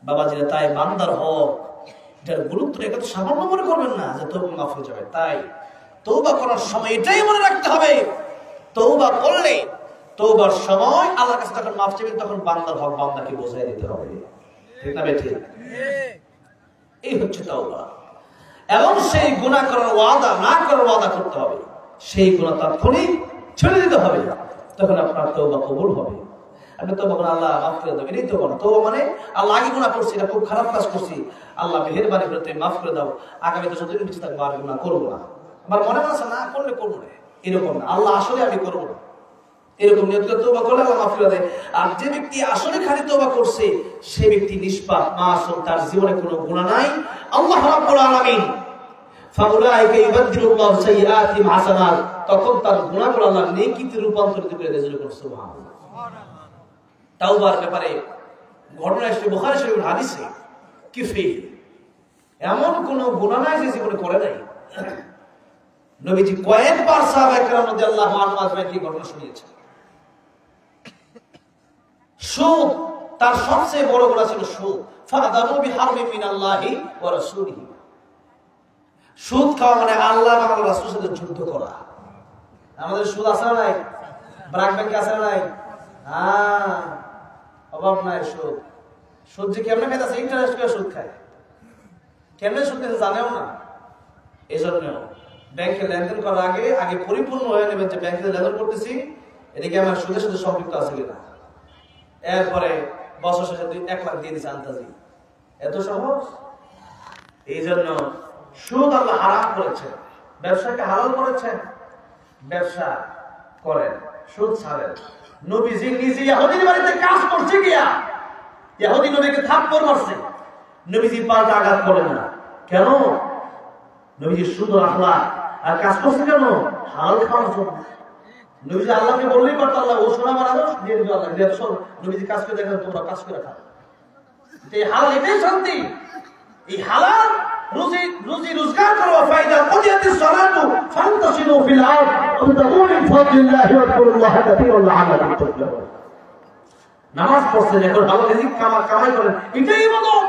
Speaker 2: বাবাজিরা, তাই বান্দার হক এটার গুরুত্ব এটা তো সামান্য মনে করবেন না যে তওবা মাফ হয়ে যাবে। তাই তওবা করার সময় এটাই মনে রাখতে হবে, তওবা করলে তওবার সময় আল্লাহর কাছে যখন মাফ চাইবেন তখন বান্দার হক বান্দাকে বোঝাই দিতে হবে, ঠিক না ঠিক? এই হচ্ছে তওবা। এবং সেই গুনাহ করার ওয়াদা না করার ওয়াদা করতে হবে, সেই গুনাহ তাৎক্ষণিক ছেড়ে দিতে হবে, তখন আপনার তওবা কবুল হবে। আপনি তওবা করেন আল্লাহ মাফ করে দেবেন, এই তওবা না। তওবা মানে আল্লাহ আগে গুনাহ করছি, এটা খুব খারাপ কাজ করছি, আল্লাহ মেহেরবানি করে তুমি মাফ করে দাও, আগামীতে যতদিন বেঁচে থাকবো আর গুনাহ করবো না, আমার মনে আছে না করলে করবো না, এরকম না। আল্লাহ আসলে আমি করবো না, এরকম নিয়ত করে তওবা করলে আল্লাহ মাফ করে দেয়। আর যে ব্যক্তি আসলে খালি তওবা করছে সে ব্যক্তি নিষ্পাপ, মাসুম, তার জীবনে কোনো গুনাহ নাই। আল্লাহ রাব্বুল আলামিন ফাউলাইকা ইউবাদদিলুল্লাহু সাইয়্যাতিহিম হাসানাত, তখন তার গুনাহগুলো আল্লাহ নেকিতে রূপান্তরিত করে দেয়। সুবহানাল্লাহ। তাওবার ব্যাপারে ঘটনা এসেছে বুখারী শরীফের হাদিসে, কিফি এমন কোন গুনাহ নাই যে জীবনে করে নাই। নবীজি কয়েকবার সাহাবায়ে কেরাম রাদিয়াল্লাহু আনহুম আজমাইন এই ঘটনা শুনিয়েছেন। সুদ তার সবচেয়ে বড় গুনাহ ছিল সুদ। ফাদানু বিহারমিন মিনাল্লাহি ওয়া রাসূলিহি, সুদ খাওয়া মানে আল্লাহ এবং আল্লাহর রাসূলের সাথে যুদ্ধ করা। আমাদের সুদ আছে না নাই? ব্র্যাক ব্যাংক আছে না নাই? অভাব নাই। সুদ সুদ যে কেমনে খাইতেছে, ইন্টারেস্ট করে সুদ খায়, কেমনে সুদ খেতে জানেও না। এই জন্য ব্যাংকে লেনদেন করার আগে পরিপূর্ণ হয়ে নেবেন যে ব্যাংকে লেনদেন করতেছি এদিকে আমার সুদের সাথে সম্পৃক্ত আছে কিনা। এরপরে বছর শেষে 1 লাখ দিয়ে দিচ্ছে আন্তাজি, এত সহজ। এই জন্য সুদ আল্লাহ হারাম করেছেন, ব্যবসাকে হালাল করেছেন। ব্যবসা করেন, সুদ ছাড়েন। নবীজি নিজে ইহুদির বাড়িতে কাজ করছে গিয়া ইহুদি নবীকে থাপ্পড় মারছে, নবীজি পাল্টা আঘাত করেন না কেন? নবীজি সুদ রাখলা আর কাজ করছে কেন? হালাল খাওয়ার জন্য। নবীজি আল্লাহকে বললেই পারতো আল্লাহ ও শোনা আমার আদর্শ দিয়ে দিল আল্লাহ দিয়ে সব নবীজি কাজ করে দেখেন তোমরা কাজ করে খাও। এই হালাল এটাই শান্তি। এই হালাল রুজি রুজি রোজগার করো ফায়দা কুদিয়াতিস সালাতু ফান্তাশিরু ফিল আরদ ওয়াবতাগু মিন ফাদলিল্লাহি ওয়াযকুরুল্লাহা কাসীরান লাআল্লাকুম তুফলিহুন। নামাজ পড়ছেন এখন হালাল রিজিক কামাই করেন, এটাই ইবাদত।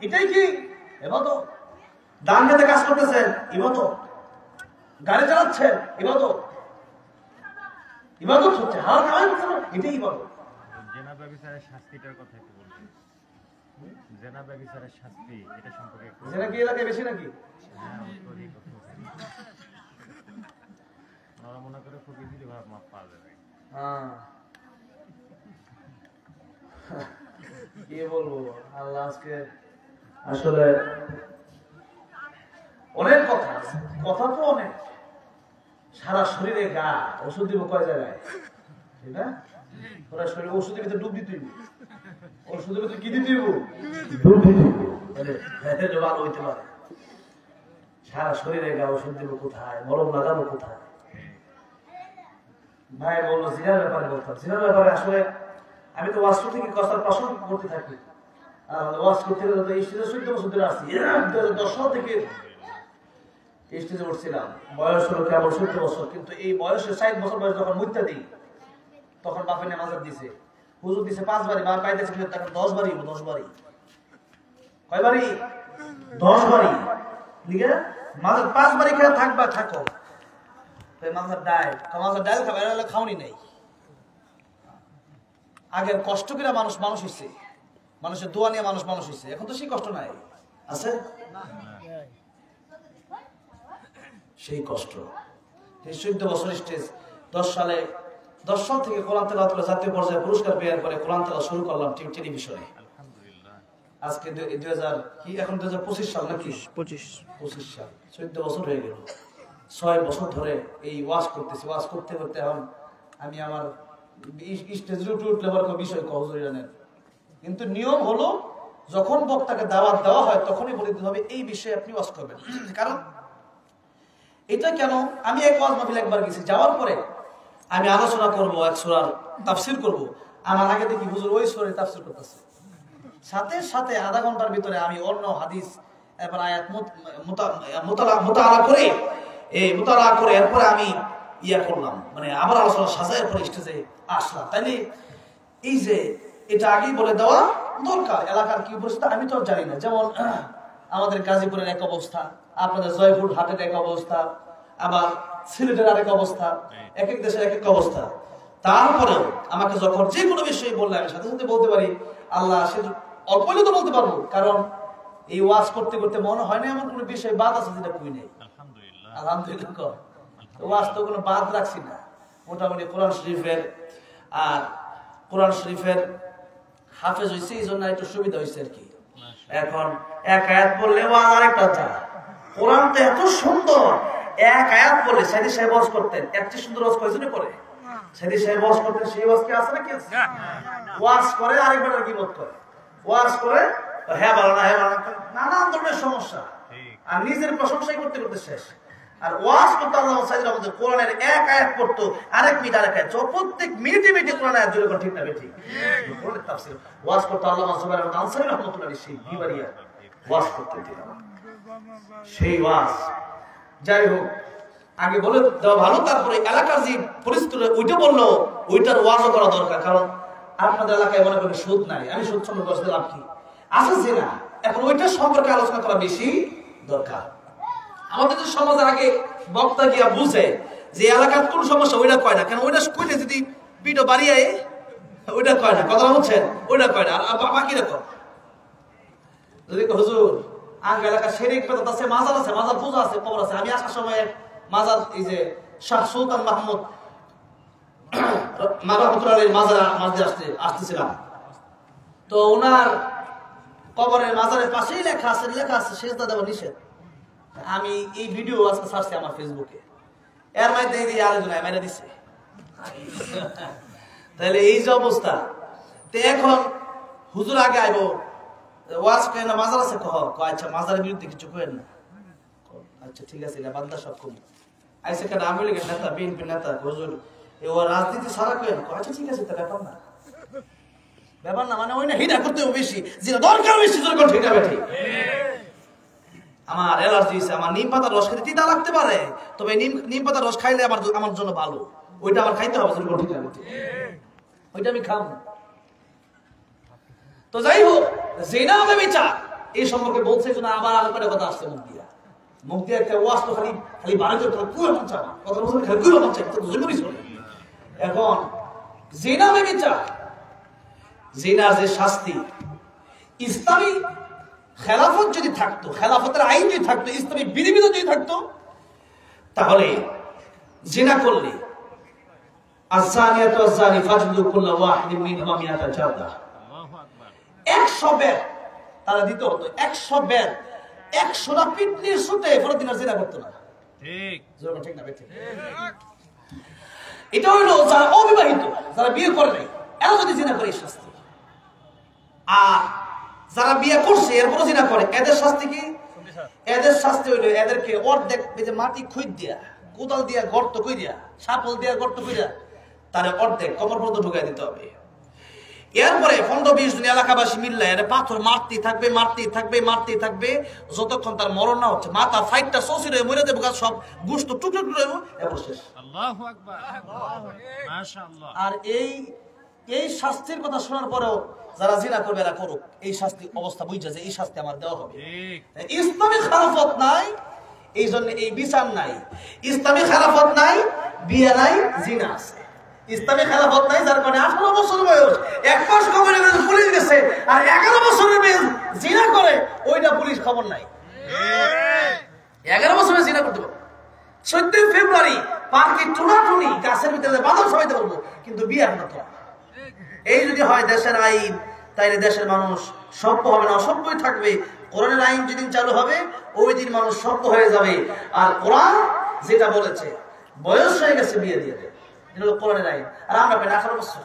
Speaker 2: এটাই কি ইবাদত। দান দিতে কাজ করতেছেন ইবাদত, গাড়ি চালাচ্ছেন ইবাদত, ইবাদত হচ্ছে হালাল কামাই করতেছেন এটাই ইবাদত।
Speaker 3: জেনা ব্যভিচারের শাস্তিটার কথা একটু বলবেন। জেনা ব্যভিচারের শাস্তি এটা সম্পর্কে একটু
Speaker 2: জেনা কি এলাকায় বেশি নাকি?
Speaker 3: হ্যাঁ, ওই কথা ওরা মনে করে খুব ইজিলি ভাবে মাপ পাওয়া যাবে।
Speaker 2: হ্যাঁ কি বলবো আল্লাহ আজকে আসলে অনেক কথা আছে, কথা তো অনেক। সারা শরীরে গা ওষুধ দিব কয় জায়গায়, ঠিক না? ওরা শরীরে ওষুধের ভিতরে ডুব দিতে হইব, ওষুধের ভিতরে কি দিতে হইব? ডুব দিতে হইব, ভালো হইতে পারে। সারা শরীরে গা ওষুধ দিব কোথায়, মলম লাগাবো কোথায়? ভাই বললো জিনার ব্যাপারে বলতাম। জিনার ব্যাপারে আসলে আমি তো ওয়াজ থেকে কথার প্রশ্ন করতে থাকি, আর ওয়াজ করতে গেলে তো এই স্টেজে 14 বছর ধরে আসছি। 2010 সাল থেকে স্টেজে উঠছিলাম, বয়স হলো কেবল 14 বছর। কিন্তু এই বয়সে 60 বছর বয়স যখন মুইতা দিই তখন বাপে নামাজ দিছে, হুজুর দিছে 5 বারি, বাপ পাইতেছে কিন্তু তখন 10 বারি, 10 বারি, কয় বারি? 10 বারি। লিখে মাঝে 5 বারি খেয়ে থাকবা থাকো, তাই মাঝে ডাল খাবে, এরা খাওনি নাই। আগের কষ্ট করে মানুষ হইছে, মানুষের দোয়া নিয়ে মানুষ হইছে, এখন তো সেই কষ্ট নাই, আছে সেই কষ্ট। 14 বছর স্টেজ, 10 সাল থেকে কোরআন তেলাওয়াত করে জাতীয় পর্যায়ে পুরস্কার পেয়ার করে কোরআন তেলাওয়াত শুরু করলাম টেলিভিশনে। আজকে 2000 কি এখন 2025 সাল নাকি? 25 সাল, 14 বছর হয়ে গেল। 6 বছর ধরে এই ওয়াজ করতেছি। ওয়াজ করতে করতে এখন আমি আমার স্টেজে উঠলে বড় বিষয় কহজুরি জানেন, কিন্তু নিয়ম হলো যখন বক্তাকে দাওয়াত দেওয়া হয় তখনই বলে দিতে হবে এই বিষয়ে আপনি ওয়াজ করবেন। কারণ এটা কেন, আমি এক ওয়াজ মাহফিল একবার গেছি, যাওয়ার পরে আমি আলোচনা করব, এক সূরার তাফসীর করব, আমার আগে দেখি হুজুর ওই সূরার তাফসীর করতেছে। সাথে সাথে আধা ঘন্টার ভিতরে আমি অন্য হাদিস এরপর আয়াত মুতালা করে এরপরে আমি করলাম, মানে আবার আলোচনা সাজায়ের পরে স্টেজে আসলাম। তাইলে এই যে এটা আগেই বলে দেওয়া দরকার, এলাকার কি পরিস্থিতি আমি তো জানি না। যেমন আমাদের গাজীপুরের এক অবস্থা, আপনাদের জয়পুর হাটের এক অবস্থা, আবার সিলেটের আরেক অবস্থা, এক এক দেশের এক এক অবস্থা। তারপরেও আমাকে যখন যে কোনো বিষয়ে বললে আমি সাথে সাথে বলতে পারি আল্লাহ, সে অল্প হলেও তো বলতে পারবো, কারণ এই ওয়াজ করতে করতে মনে হয় না এমন কোনো বিষয় বাদ আছে যেটা কই নেই। আলহামদুলিল্লাহ, ওয়াজ তো কোনো বাদ রাখছি না। মোটামুটি কোরআন শরীফের হাফেজ হয়েছে, এই জন্য একটু সুবিধা হয়েছে আর কি। এখন এক আয়াত পড়লে ওয়াজ আরেকটা যায়। কোরআন তো এত সুন্দর, এক আয়াত পড়লে সাইদি সাহেব ওয়াজ করতেন, একটি সুন্দর ওয়াজ কয়জনে করে? সাইদি সাহেব ওয়াজ করতেন, সেই ওয়াজ কি আছে নাকি? ওয়াজ করে আরেকবার গীবত করে, ওয়াজ করে হ্যাঁ বলো না, হ্যাঁ বলো না, নানান ধরনের সমস্যা, আর নিজের প্রশংসাই করতে করতে শেষ। আর ওয়াজ করতে আল্লাহ সাইদি আমাদের কোরআনের এক আয়াত পড়তো, আরেক মিনিট আরেক আয়াত, প্রত্যেক মিনিটে মিনিটে কোরআন আয়াত জুড়ে ঠিক না বেঠিক কোরআনের তাফসীর ওয়াজ করতে আল্লাহ সুবহানাহু ওয়া তাআলা আনসারী রাহমাতুল্লাহ আলাইহি সেই বিবারিয়া ওয়াজ করতে দিলাম। সেই ওয়াজ যাই হোক আগে বলে দেওয়া ভালো, তারপরে এলাকার যে পরিস্থিতি ওইটা বললো ওইটার ওয়াজও করা দরকার। কারণ আপনাদের এলাকায় মনে করেন সুদ নাই, আমি সুদ সম্পর্কে বলতে লাভ কি আছে যে না, এখন ওইটার সম্পর্কে আলোচনা করা বেশি দরকার। আমাদের যে সমাজের আগে বক্তা গিয়া বুঝে যে এলাকার কোন সমস্যা ওইটা কয় না, কেন ওইটা কইলে যদি পিঠও বাড়িয়ে ওইটা কয় না, কথা বলছেন, ওইটা কয় না। আর বাকি রকম যদি হুজুর আঙ্গ এলাকা শেরিক বেদাত আছে, মাজার আছে, মাজার পূজা আছে, কবর আছে। আমি আসার সময় মাজার এই যে শাহ সুলতান মাহমুদ আসতেছিলাম, তো ওনার কবরের মাজারের পাশেই লেখা আছে সেজদা দেওয়া নিষেধ। আমি এই ভিডিও আজকে ছাড়ছি আমার ফেসবুকে, এর মধ্যে আরেকজন মেরে দিচ্ছে। তাহলে এই যে অবস্থা, তো এখন হুজুর আগে আইব ওয়াজ কেন মাজার আছে, আচ্ছা মাজারের বিরুদ্ধে কিছু কেন না, আচ্ছা ঠিক আছে, এটা বান্দা সব করি আইসে কেন আওয়ামী লীগের নেতা বিএনপি নেতা হুজুর ও রাজনীতি সারা কেন আচ্ছা ঠিক আছে তা ব্যাপার না মানে ওই না হিডা করতেও বেশি যেটা দরকার বেশি জোর করে হিডা বেঠি আমার অ্যালার্জি আছে আমার নিম পাতার রস খেতে তিতা লাগতে পারে তবে নিম পাতার রস খাইলে আমার জন্য ভালো ওইটা আমার খাইতে হবে জোর করে ঠিক আছে ওইটা আমি খাবো তো যাই হোক জিনা ব্যভিচার এই সম্পর্কে বলছে যে না আবার আরেকটা কথা আসছে মুখ দিয়ে একটা ওয়াজ তো খালি বাড়ি করতে পুরো বাচ্চা কথা বলছে খালি পুরো বাচ্চা তো জরুরি চলে এখন জিনা ব্যভিচার জিনার যে শাস্তি ইসলামী খেলাফত যদি থাকতো খেলাফতের আইন যদি থাকতো ইসলামী বিধিবিধান যদি থাকতো তাহলে জিনা করলে আযানিয়াতু আযানি ফাজলু কুল্লা ওয়াহিদিন মিনহুমা মিআতা জালদা 100 বের তারা দিতে হতো 100 বের 100টা পিটনির সুতে পরদিন আর জিনা করতো না ঠিক জোর ঠিক না ঠিক এটা হলো যারা অবিবাহিত যারা বিয়ে করে নাই এরা যদি জিনা করে শাস্তি আর যারা বিয়ে করছে এরপর জিনা করে এদের শাস্তি কি এদের শাস্তি হইলো এদেরকে অর্ধেক এই যে মাটি খুঁজ দিয়া কোদাল দিয়া গর্ত কইরা সাপল দিয়া গর্ত কইরা তারে অর্ধেক কবর পর্যন্ত ঢুকাই দিতে হবে এরপরে 15-20 জন এলাকাবাসী মিললে এর পাথর মারতেই থাকবে যতক্ষণ তার মরণ না হচ্ছে মাথা ফাইটটা সসির হয়ে মরে দেবো সব গোশত টুকরো টুকরো হইব এরপর শেষ আল্লাহু আকবার মাশাআল্লাহ আর এই শাস্তির কথা শোনার পরেও যারা জিনা করবে এরা করুক এই শাস্তি অবস্থা বুঝা যে এই শাস্তি আমার দেওয়া হবে ঠিক ইসলামী খেলাফত নাই এই জন্য এই বিচার নাই ইসলামী খেলাফত নাই বিয়ে নাই জিনা আছে ইসলামী খেলাফত নাই যার কারণে 18 বছর বয়স এক মাস কবরে পুলিশ গেছে আর 11 বছরের মেয়ে জিনা করে ওইটা পুলিশ খবর নাই 11 বছরে জিনা করতে পারবো 14 ফেব্রুয়ারি পার্কে টুনাটুনি গাছের ভিতরে বাদল সবাইতে পারবো কিন্তু বিয়ে এখন তো এই যদি হয় দেশের আইন তাইলে দেশের মানুষ সভ্য হবে না অসভ্যই থাকবে কোরআনের আইন যেদিন চালু হবে ওই দিন মানুষ সভ্য হয়ে যাবে আর কোরআন যেটা বলেছে বয়স হয়ে গেছে বিয়ে দিয়ে দেবে এটা হলো কোরআনের আইন আর আমরা পেয়ে 18 বছর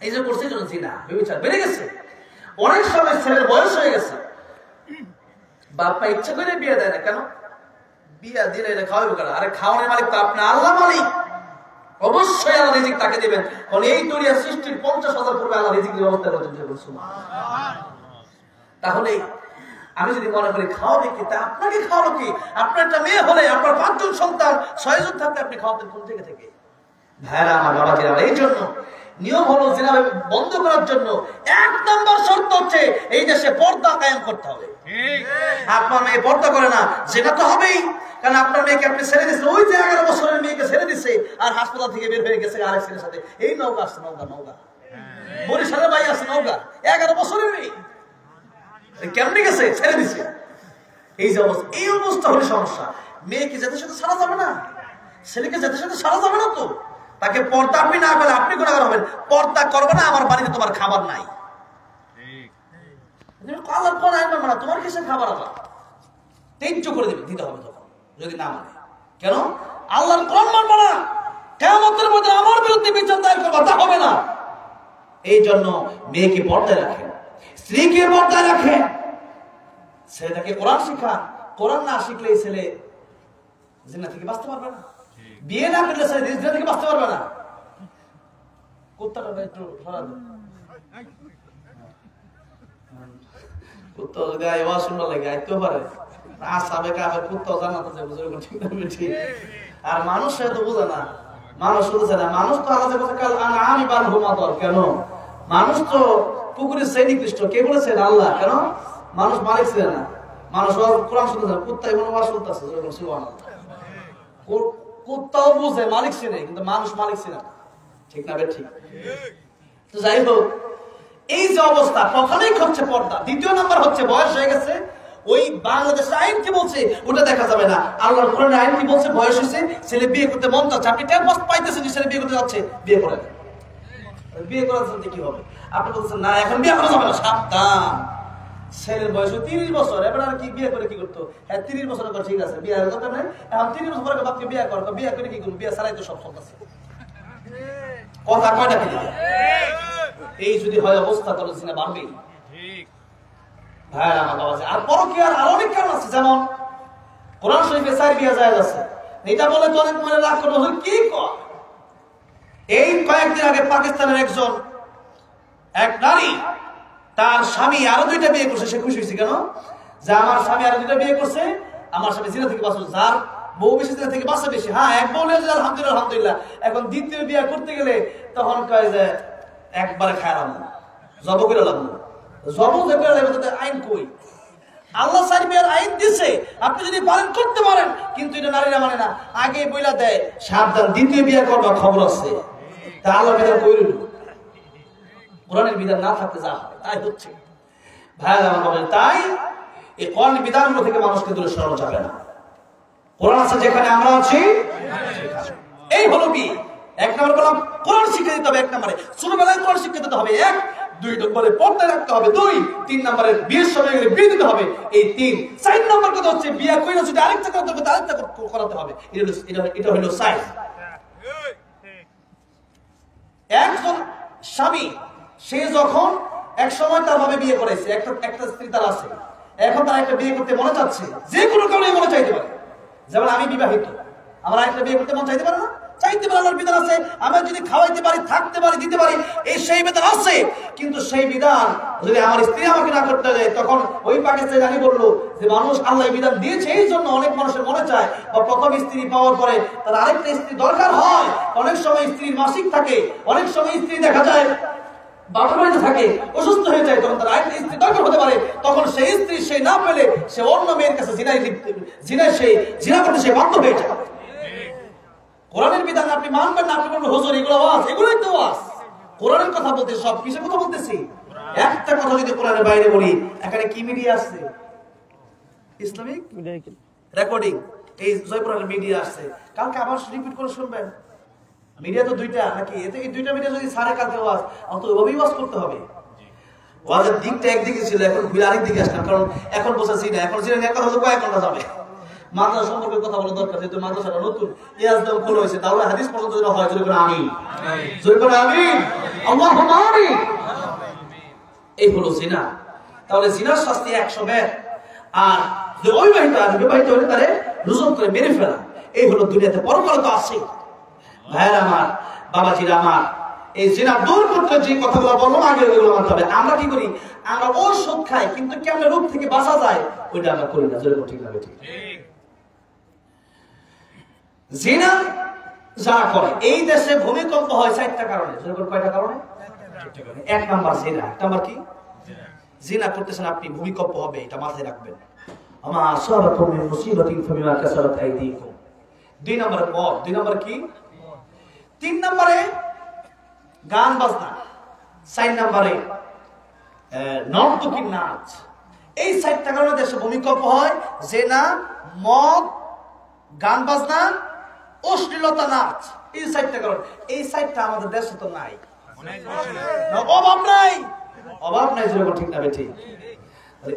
Speaker 2: এই যে করছে জন্য জিনা ব্যভিচার বেড়ে গেছে অনেক সময় ছেলের বয়স হয়ে গেছে বাপ্পা ইচ্ছা করে বিয়ে দেয় না কেন বিয়ে দিলে এটা খাওয়াবো কেন আরে খাওয়ানোর মালিক তো আপনি আল্লাহ মালিক অবশ্যই আল্লাহ রিজিক তাকে দিবেন কারণ এই দুনিয়া সৃষ্টির 50,000 পূর্বে আল্লাহ রিজিকের ব্যবস্থা করেছেন তাহলে আমি যদি মনে করি খাওয়াবে কি তা আপনাকে খাওয়ানো কি আপনার একটা মেয়ে হলে আপনার 5 জন সন্তান 6 জন থাকতে আপনি খাওয়াতেন কোন থেকে ভাইরা আমার বাবাজিরা এই জন্য নিয়ম হলো জিনা বন্ধ করার জন্য 1 নাম্বার শর্ত হচ্ছে এই দেশে পর্দা কায়েম করতে হবে ঠিক আপনার মেয়ে পর্দা করে না যেটা তো হবেই কারণ আপনার মেয়েকে আপনি ছেড়ে দিয়েছেন ওই যে 11 বছরের মেয়েকে ছেড়ে দিছে আর হাসপাতাল থেকে বের হয়ে গেছে আরেক ছেলের সাথে এই নৌকা আসছে নৌকা বরিশালের ভাই আছে নৌকা 11 বছরের মেয়ে কেমনে গেছে ছেড়ে দিছে এই অবস্থা হলে সমস্যা মেয়েকে যেতে সাথে সারা যাবে না ছেলেকে যেতে সাথে সারা যাবে না তো তাকে পর্দা আপনি না করলে আপনি গুনাহগার হবেন পর্দা করবে না আমার বাড়িতে তোমার খাবার নাই ঠিক আল্লাহর কোন আইন মানবে না তোমার কিসের খাবার আবার তেজ্য করে দিতে হবে তখন যদি না মানে কেন আল্লাহর কোন মানবে না কিয়ামতের মধ্যে আমার বিরুদ্ধে বিচার দায়ের করবে তা হবে না এই জন্য মেয়েকে পর্দায় রাখেন স্ত্রীকে পর্দায় রাখেন ছেলেটাকে কোরআন শিখান কোরআন না শিখলে এই ছেলে জিনা থেকে বাঁচতে পারবে না বিয়ে না করলে ছেলে জিনা থেকে বাঁচতে পারবে না কুত্তাটা একটু সরা দাও কুত্তা গায়ে আওয়াজ শুনবার লাগে আইতেও পারে আসাবে কাবে কুত্তা জানাতে যাবে যেরকম ঠিক না ঠিক আর মানুষ তো বোঝে না মানুষ বুঝে না মানুষ তো আলাদা কথা কাল আমি বানবো মাতর কেন মানুষ তো পুকুরের সেই নিকৃষ্ট কে বলেছেন আল্লাহ কেন মানুষ মালিক ছিলেন না মানুষ কোরআন শুনতেছে কুত্তা এমন ওয়াজ শুনতেছে যেরকম সুবহানাল্লাহ কুত্তাও বুঝে মালিক ছিলেন কিন্তু মানুষ মালিক ছিলেন না ঠিক না বে ঠিক তো যাই হোক এই যে অবস্থা প্রথমেই হচ্ছে পর্দা দ্বিতীয় নাম্বার হচ্ছে বয়স হয়ে গেছে ওই বাংলাদেশের আইন কি বলছে ওটা দেখা যাবে না আল্লাহর কোরআনের আইন কি বলছে বয়স হয়েছে ছেলে বিয়ে করতে মন চাচ্ছে আপনি টাইম পাস পাইতেছেন যে ছেলে বিয়ে করতে যাচ্ছে বিয়ে করেন বিয়ে করার জন্য কি হবে আপনি বলছেন না এখন বিয়ে করা যাবে না সাবধান ছেলের বয়স 30 বছর এবার আর কি বিয়ে করে কি করতো হ্যাঁ 30 বছর পর ঠিক আছে বিয়ে দরকার নাই এখন 30 বছর পরে বাপকে বিয়ে করো বিয়ে করে কি করবো বিয়ে ছাড়াই তো সব চলতেছে কথা কয়টা কি দিবে এই যদি হয় অবস্থা তাহলে জিনা বাড়বেই ঠিক ভাইরা আমার বাবা আর পরকীয়ার আরো অনেক কারণ আছে যেমন কোরআন শরীফে 4 বিয়ে জায়েজ আছে এটা বলে তো অনেক মনে রাগ করবো কি কর। এই কয়েকদিন আগে পাকিস্তানের এক নারী তার স্বামী আরো 2টা বিয়ে করছে, সে খুশি হয়েছে কেন? যে আমার স্বামী আরো 2টা বিয়ে করছে, আমার স্বামী জিনা থেকে বাঁচলো, যার বউ বেশি জিনা থেকে বাঁচা বেশি। হ্যাঁ, এক বউ আলহামদুলিল্লাহ আলহামদুলিল্লাহ। এখন দ্বিতীয় বিয়ে করতে গেলে তখন কয় যে একবারে খারাপ জব করে লাগলো, জব করে লাগবে, আইন কই? আল্লাহ সারিবিয়ার আইন দিছে, আপনি যদি পালন করতে পারেন, কিন্তু এটা নারীরা মানে না। আগে বইলা দেয় সাবধান, দ্বিতীয় বিয়ে করবা খবর আছে। তা আল্লাহ বিধান কই রইল? কোরআনের বিধান না থাকতে যা হয় তাই হচ্ছে। ভাইরা আমার বলেন, তাই এই কোরআনের বিধানগুলো থেকে মানুষকে দূরে সরানো যাবে না। কোরআন আছে যেখানে আমরা আছি, এই হলো বিয়ে। 1 নম্বর বললাম কোরআন শিক্ষা দিতে হবে, 1 নম্বরে ছোটবেলায় কোরআন শিক্ষা দিতে হবে, 1। 2 নম্বরে পর্দায় রাখতে হবে, 2। 3 নম্বরে বিয়ের সময় গেলে বিয়ে দিতে হবে, এই 3। 4 নম্বর কথা হচ্ছে বিয়ে কইরা যদি আরেকটা করতে হবে, আরেকটা করাতে হবে। এটা হলো সাইজ। একজন স্বামী সে যখন এক সময় তার ভাবে বিয়ে করেছে, একটা স্ত্রী তার আছে, এখন তার একটা বিয়ে করতে মনে চাচ্ছে, যে কোনো কারণে মনে চাইতে পারে। যেমন আমি বিবাহিত, আমার একটা বিয়ে করতে মন চাইতে পারে না? চাইতে পারে, আমার বিধান আছে। আমি যদি খাওয়াইতে পারি, থাকতে পারি, দিতে পারি, এই সেই বিধান আছে। কিন্তু সেই বিধান যদি আমার স্ত্রী আমাকে না করতে দেয়, তখন ওই পাকিস্তানি রানী বললো যে মানুষ আল্লাহ বিধান দিয়েছে, এই জন্য অনেক মানুষের মনে চায় বা প্রথম স্ত্রী পাওয়ার পরে তার আরেকটা স্ত্রী দরকার হয়। অনেক সময় স্ত্রীর মাসিক থাকে, অনেক সময় স্ত্রী দেখা যায় বাবার বাড়িতে থাকে, অসুস্থ হয়ে যায়, তখন তার আরেকটা স্ত্রী দরকার হতে পারে। তখন সেই স্ত্রী সে না পেলে সে অন্য মেয়ের কাছে জিনা করতে সে বাধ্য হয়ে যায়। কোরআনের বিধান আপনি মানবেন না, আপনি বলবেন হুজুর এগুলো ওয়াজ, এগুলোই তো ওয়াজ। কোরআনের কথা বলতে সব কিসের কথা বলতেছি? একটা কথা যদি কোরআনের বাইরে বলি, এখানে কি মিডিয়া আসছে? ইসলামিক রেকর্ডিং, এই জয়পুরের মিডিয়া আসছে। কালকে আবার রিপিট করে শুনবেন। মিডিয়া তো 2টা নাকি? এতে এই 2টা মিডিয়া যদি সাড়ে কালকে ওয়াজ, তো ওইভাবেই ওয়াজ করতে হবে। ওয়াজের দিকটা একদিকে ছিল, এখন ঘুরে আরেক দিকে আসলাম, কারণ এখন বসেছি না, এখন ছিলেন একটা হয়তো কয়েক ঘন্টা যাবে। মাদ্রাসা সম্পর্কে কথা বলা দরকার, যেহেতু মাদ্রাসাটা নতুন, ইয়াজদাম খোলা হয়েছে, তাহলে হাদিস পর্যন্ত যেন হয়, জোরে করে আমিন, জোরে করে আমিন, আল্লাহুম্মা আমিন। এই হলো জিনা। তাহলে জিনার শাস্তি 100 বের। আর যে অবিবাহিত আর বিবাহিত হলে তারে রুজম করে মেরে ফেলা, এই হলো দুনিয়াতে। পরকালে তো আছে। ভাইয়ের আমার, বাবাজিরা আমার, এই জিনা দূর করতে যে কথাগুলো বললাম আগে, ওইগুলো মানতে হবে। আমরা কি করি? আমরা ওষুধ খাই, কিন্তু কেমন রোগ থেকে বাঁচা যায় ওইটা আমরা করি না। জোরে ঠিক লাগে, ঠিক। জিনা যা করে, এই দেশে ভূমিকম্প হয় 4টা কারণে। কয়টা কারণে? 1 নাম্বার জিনা। 1 নাম্বার কি? জিনা করতেছেন আপনি, ভূমিকম্প হবে, এটা মাথায় রাখবেন। আমা আসাবাকুম মিন মুসিবাতিন ফাবিমা কাসাবাত আইদিকুম। 2 নম্বরে মদ। 2 নম্বর কি? 3 নম্বরে গান বাজনা। 4 নম্বরে নর্তকী নাচ। এই 4টা কারণে দেশে ভূমিকম্প হয়। জিনা, মদ, গান বাজনা, অশ্লীলতা, নাচ, এই 4টা কারণ। এই 4টা আমাদের দেশে তো নাই, অভাব নাই, অভাব নাই। যেরকম ঠিক না ঠিক?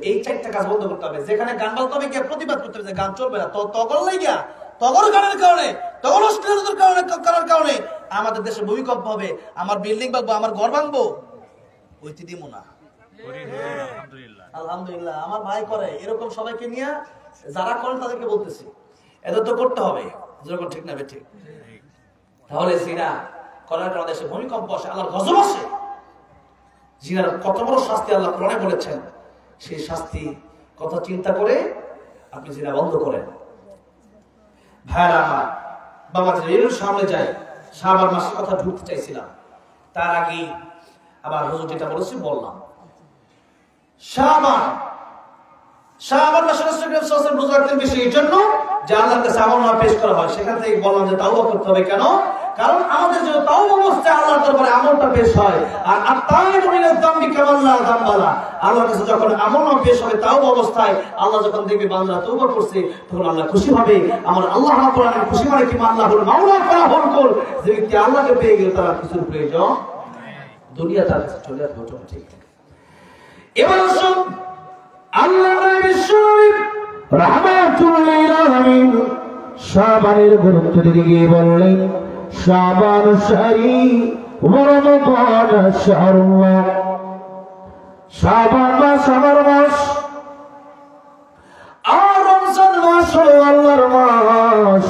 Speaker 2: এই 4টা কাজ বন্ধ করতে হবে। যেখানে গান বাজতে হবে গিয়ে প্রতিবাদ করতে হবে যে গান চলবে না, তগর লাগিয়া, তগর গানের কারণে, তগর অশ্লীলতার কারণে আমাদের দেশে ভূমিকম্প হবে, আমার বিল্ডিং ভাঙবো, আমার ঘর ভাঙবো, ওইটি দিব না। আলহামদুলিল্লাহ আমার ভাই করে এরকম, সবাইকে নিয়ে যারা করেন তাদেরকে বলতেছি, এটা তো করতে হবে। যেরকম ঠিক না ঠিক? তাহলে জিনা করার কারণে দেশে ভূমিকম্প আসে, আল্লাহর গজব আসে। জিনার কত বড় শাস্তি আল্লাহ কোরআনে বলেছেন, সেই শাস্তি কথা চিন্তা করে আপনি জিনা বন্ধ করেন। ভাইরা আমার, বাবা এর সামনে যায়, শাবান মাসের কথা ঢুকতে চাইছিলাম, তার আগে আবার হুজুর যেটা বলেছি বললাম। শাবান মাসের রাসূল রোজা রাখতেন বেশি, এই জন্য যে আল্লাহর কাছে আমলনামা পেশ করা হয়। সেখান থেকে বললাম যে তাওবা করতে হবে। কেন? কারণ আমাদের জন্য তাওবা অবস্থায় আল্লাহর দরবারে আমলটা পেশ হয়। আর আত-তাইবু মিনাজ যামবি কামান লা যামবালা, আল্লাহর কাছে যখন আমলনামা পেশ হবে তাওবা অবস্থায়, আল্লাহ যখন দেখবে বান্দা তওবা করছে, তখন আল্লাহ খুশি হবে। আমার আল্লাহ রাব্বুল আলামিন খুশি মানে কি? আল্লাহুল মাওলা ফারাহুল কুল, যে ব্যক্তি আল্লাহকে পেয়ে গেল তার কিছুর প্রয়োজন দুনিয়া তার কাছে চলে আসবে অটোমেটিক। এবার আসুন আল্লাহ নবী রাহমাতুল লিল আলামিন শাবানের গুরুত্ব দিয়ে বললেন, শাবান শাহরি ওয়া রমাদান শাহরুল্লাহ। শাবান মাস আমার মাস, আর রমজান মাস হলো আল্লাহর মাস।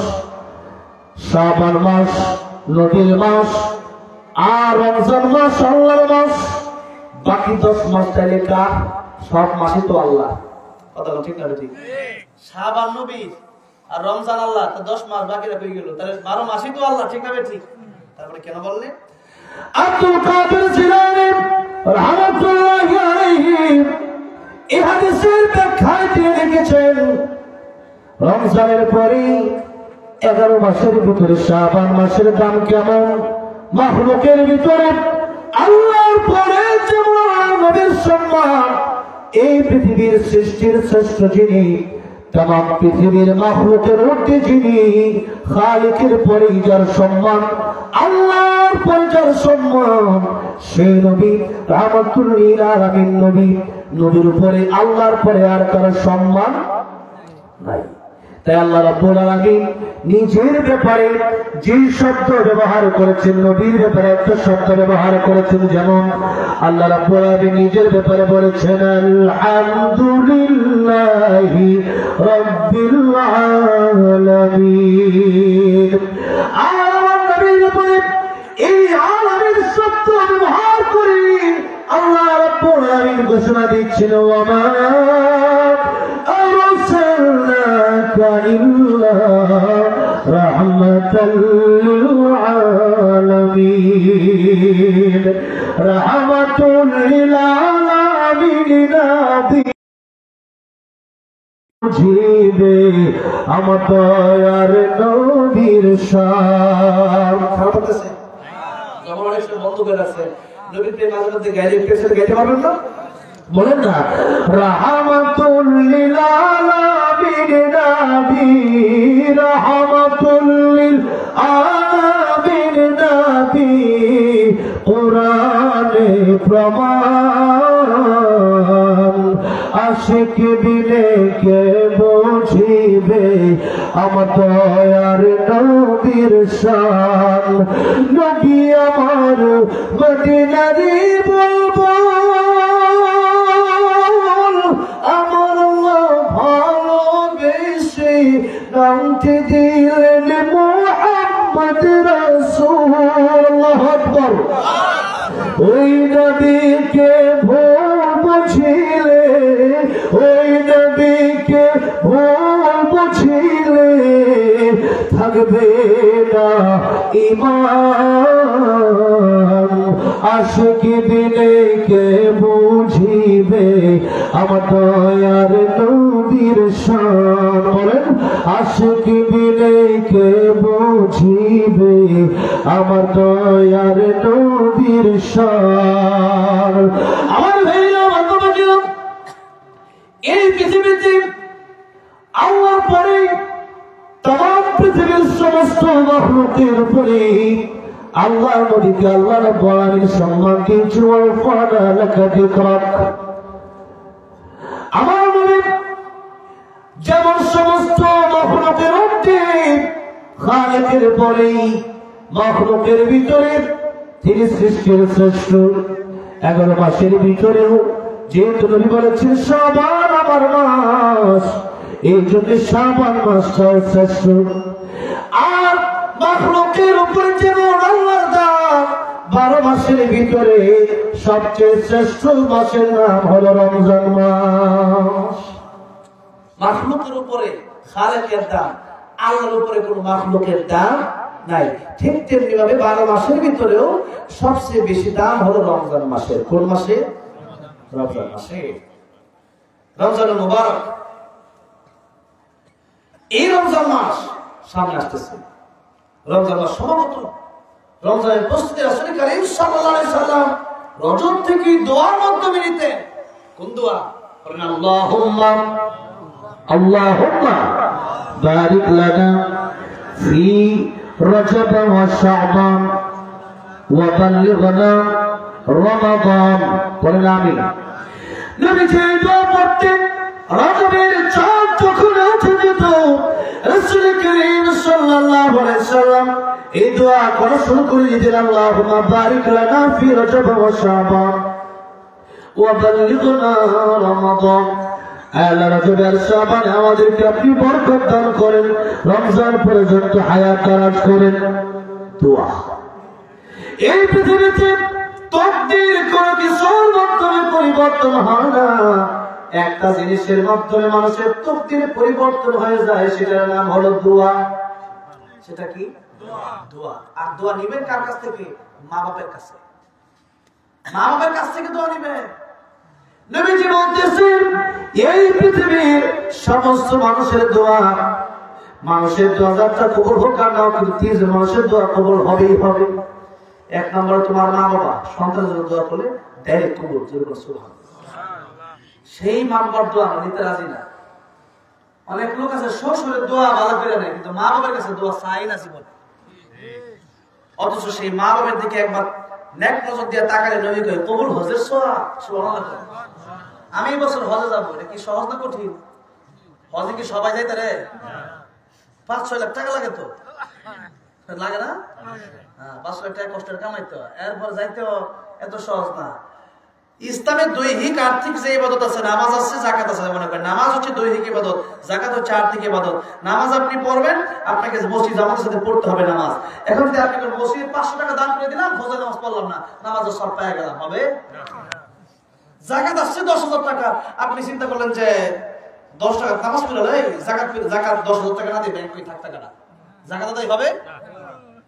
Speaker 1: শাবান মাস নবীর মাস, আর রমজান মাস আল্লাহর মাস। বাকি 10 মাস তাইলে কার? সব মাসই তো আল্লাহ।
Speaker 2: কথা ঠিক না ঠিক? শাবান নবীর আর রমজান আল্লাহ, তা 10 মাস বাকিরা হয়ে গেল, তাহলে 12 মাসই তো আল্লাহ, ঠিক না ঠিক? তারপরে কেন বললেন?
Speaker 1: আব্দুল কাদের জিলানী রাহমাতুল্লাহি আলাইহি এই হাদিসের ব্যাখ্যায় তিনি লিখেছেন, রমজানের পরে 11 মাসের ভিতরে শাবান মাসের দাম কেমন? মাখলুকের ভিতরে আল্লাহর পরে যেমন নবীর সম্মান, এই পৃথিবীর সৃষ্টির শ্রেষ্ঠ যিনি, তামাম পৃথিবীর মাখলুকের মধ্যে যিনি, খালিকের পরে যার সম্মান, আল্লাহর পরে যার সম্মান, সেই নবী রাহমাতুল লিল আলামিন নবী। নবীর উপরে আল্লাহর পরে আর কারো সম্মান নাই। তাই আল্লাহ রাব্বুল আলামিন নিজের ব্যাপারে যে শব্দ ব্যবহার করেছেন, নবীর ব্যাপারে একটা শব্দ ব্যবহার করেছেন। যেমন আল্লাহ রাব্বুল আলামিন নিজের ব্যাপারে বলেছেন আলহামদুলিল্লাহি রাব্বিল আলামিন। আর আমার নবীর ব্যাপারে এই আলামিন শব্দ ব্যবহার করে আল্লাহ রাব্বুল আলামিন ঘোষণা দিচ্ছেন ওয়া إلا رحمة للعالمين رحمة للعالمين نبي জিবে আমার দয়ার নবীর শান। খারাপ করতেছে যখন অনেক সময় বন্ধ করে আছে, নবীর প্রেম মাঝে মধ্যে গাইলে গাইতে পারবেন না, বলেন না রাহমাতুল লিল আলামিন নবী, রাহমাতুল লিল আলামিন নবী, কোরআনে প্রমাণ, আশিক দিলে কে বুঝিবে আমার দয়ার নবীর শান। নবী আমার মদিনারি বুলবুল, আমার ভালোবেসে নামটি দিলেন মুহাম্মদ রাসূল। আল্লাহু আকবার। ওই নবীকে ভুল বুঝিলে, ওই নবীকে ভুল বুঝিলে থাকবে না ঈমান। আশিক দিলে কে বুঝিবে আমার দয়ার নবীর শান। বলেন আশিক দিলে কে বুঝিবে আমার দয়ার নবীর শান। আমার ভাইরা বন্ধুবান্ধব, এই পৃথিবীতে আল্লাহর পরে तमाम পৃথিবীর সমস্ত মাখলুকের উপরে আল্লাহ নবীকে আল্লাহ রাব্বুল আলামিন সম্মান দিয়েছেন। ওয়ারফা'না লাকা যিকরাক। আমার নবী যেমন সমস্ত মাখলুকের মধ্যে খালিকের পরে মাখলুকের ভিতরে তিনি সৃষ্টির শ্রেষ্ঠ। 11 মাসের ভিতরেও যেহেতু নবী বলেছেন শাবান আমার মাস, এই জন্য শাবান মাসটাও শ্রেষ্ঠ। আর মাখলুকের উপরে যেমন আল্লাহর দান, 12 মাসের ভিতরে সবচেয়ে শ্রেষ্ঠ মাসের নাম হলো রমজান মাস।
Speaker 2: মাখলুকের উপরে খালেকের দাম, আল্লাহর উপরে কোনো মাখলুকের দাম নাই। ঠিক তেমনি ভাবে 12 মাসের ভিতরেও সবচেয়ে বেশি দাম হলো রমজান মাসের। কোন মাসে? রমজান মাসে। রমজান মুবারক। এই রমজান মাস সামনে আসতেছে। রমজান মাস সমাগত। রমজানের প্রস্তুতি রাসূল কারীম সাল্লাল্লাহু আলাইহি সাল্লাম রজব থেকে দোয়ার মাধ্যমে নিতেন। কোন দোয়া? বলেন আল্লাহুম্মা
Speaker 1: আল্লাহুম্মা বারিক লানা ফি রজব ওয়া শাবান ওয়া বাল্লিগনা রমাদান। বলেন আমিন। নবী যে দোয়া পড়তেন রজবের চাঁদ যখন উঠে যেত, রাসূল কারীম সাল্লাল্লাহু আলাইহি সাল্লাম এই দোয়া করা শুরু করে দিতেন, আল্লাহুম্মা বারিক লানা ফি রজব ওয়া শাবান ওয়া বাল্লিগনা রমাদান। আল্লাহ রাজবের সাবানে আমাদেরকে আপনি বরকত দান করেন, রমজান পর্যন্ত হায়াত দারাজ করেন। দোয়া। এই পৃথিবীতে তকদীর কোনো কিছুর মাধ্যমে পরিবর্তন হয় না, একটা জিনিসের মাধ্যমে মানুষের তকদীর পরিবর্তন হয়ে যায়, সেটার নাম হলো দোয়া।
Speaker 2: সেটা কি? দোয়া। আর দোয়া নিবেন কার কাছ থেকে? মা বাপের কাছে। মা বাপের কাছ থেকে দোয়া নিবেন।
Speaker 1: নবীজি বলতেছেন এই পৃথিবীর সমস্ত মানুষের দোয়া, মানুষের দোয়া যাত্রা কবুল হোক আর নাও, কিন্তু 30 মানুষের দোয়া কবুল হবেই হবে। এক নম্বর তোমার মা বাবা সন্তানের জন্য দোয়া করলে ডাইরেক্ট কবুল, যেরকম সুবহানাল্লাহ।
Speaker 2: সেই মা বাবার দোয়া নিতে রাজি না। অনেক লোক আছে শ্বশুরের দোয়া ভালো করে নেয়, কিন্তু মা বাবার কাছে দোয়া চাই না জীবনে। অথচ সেই মা বাবার দিকে একবার নেক নজর দিয়ে তাকালে নবী কয় কবুল হজের সোয়া। সুবহানাল্লাহ। আমি এই বছর হজে যাবো, এটা কি সহজ না কঠিন? হজে কি সবাই যাইতে রে? 5-6 লাখ টাকা লাগে তো, লাগে না? হ্যাঁ, 5 লাখ টাকা কষ্টের কামাইতে হয়, এরপর যাইতেও এত সহজ না। ইসলামের দৈহিক আর্থিক যে ইবাদত আছে, নামাজ আছে, জাকাত আছে। মনে করেন নামাজ হচ্ছে দৈহিক ইবাদত, জাকাত হচ্ছে আর্থিক ইবাদত। নামাজ আপনি পড়বেন, আপনাকে মসজিদ জামাতের সাথে পড়তে হবে নামাজ। এখন যদি আপনি মসজিদে 500 টাকা দান করে দিলাম, ফজর নামাজ পড়লাম না, নামাজের সব পেয়ে গেলাম, হবে? জাকাত আসছে 10,000 টাকা, আপনি চিন্তা করলেন যে 10 টাকা নামাজ পড়লে জাকাত 10,000 টাকা না দিয়ে ব্যাংক করে থাক টাকা না, জাকাত আদায় হবে?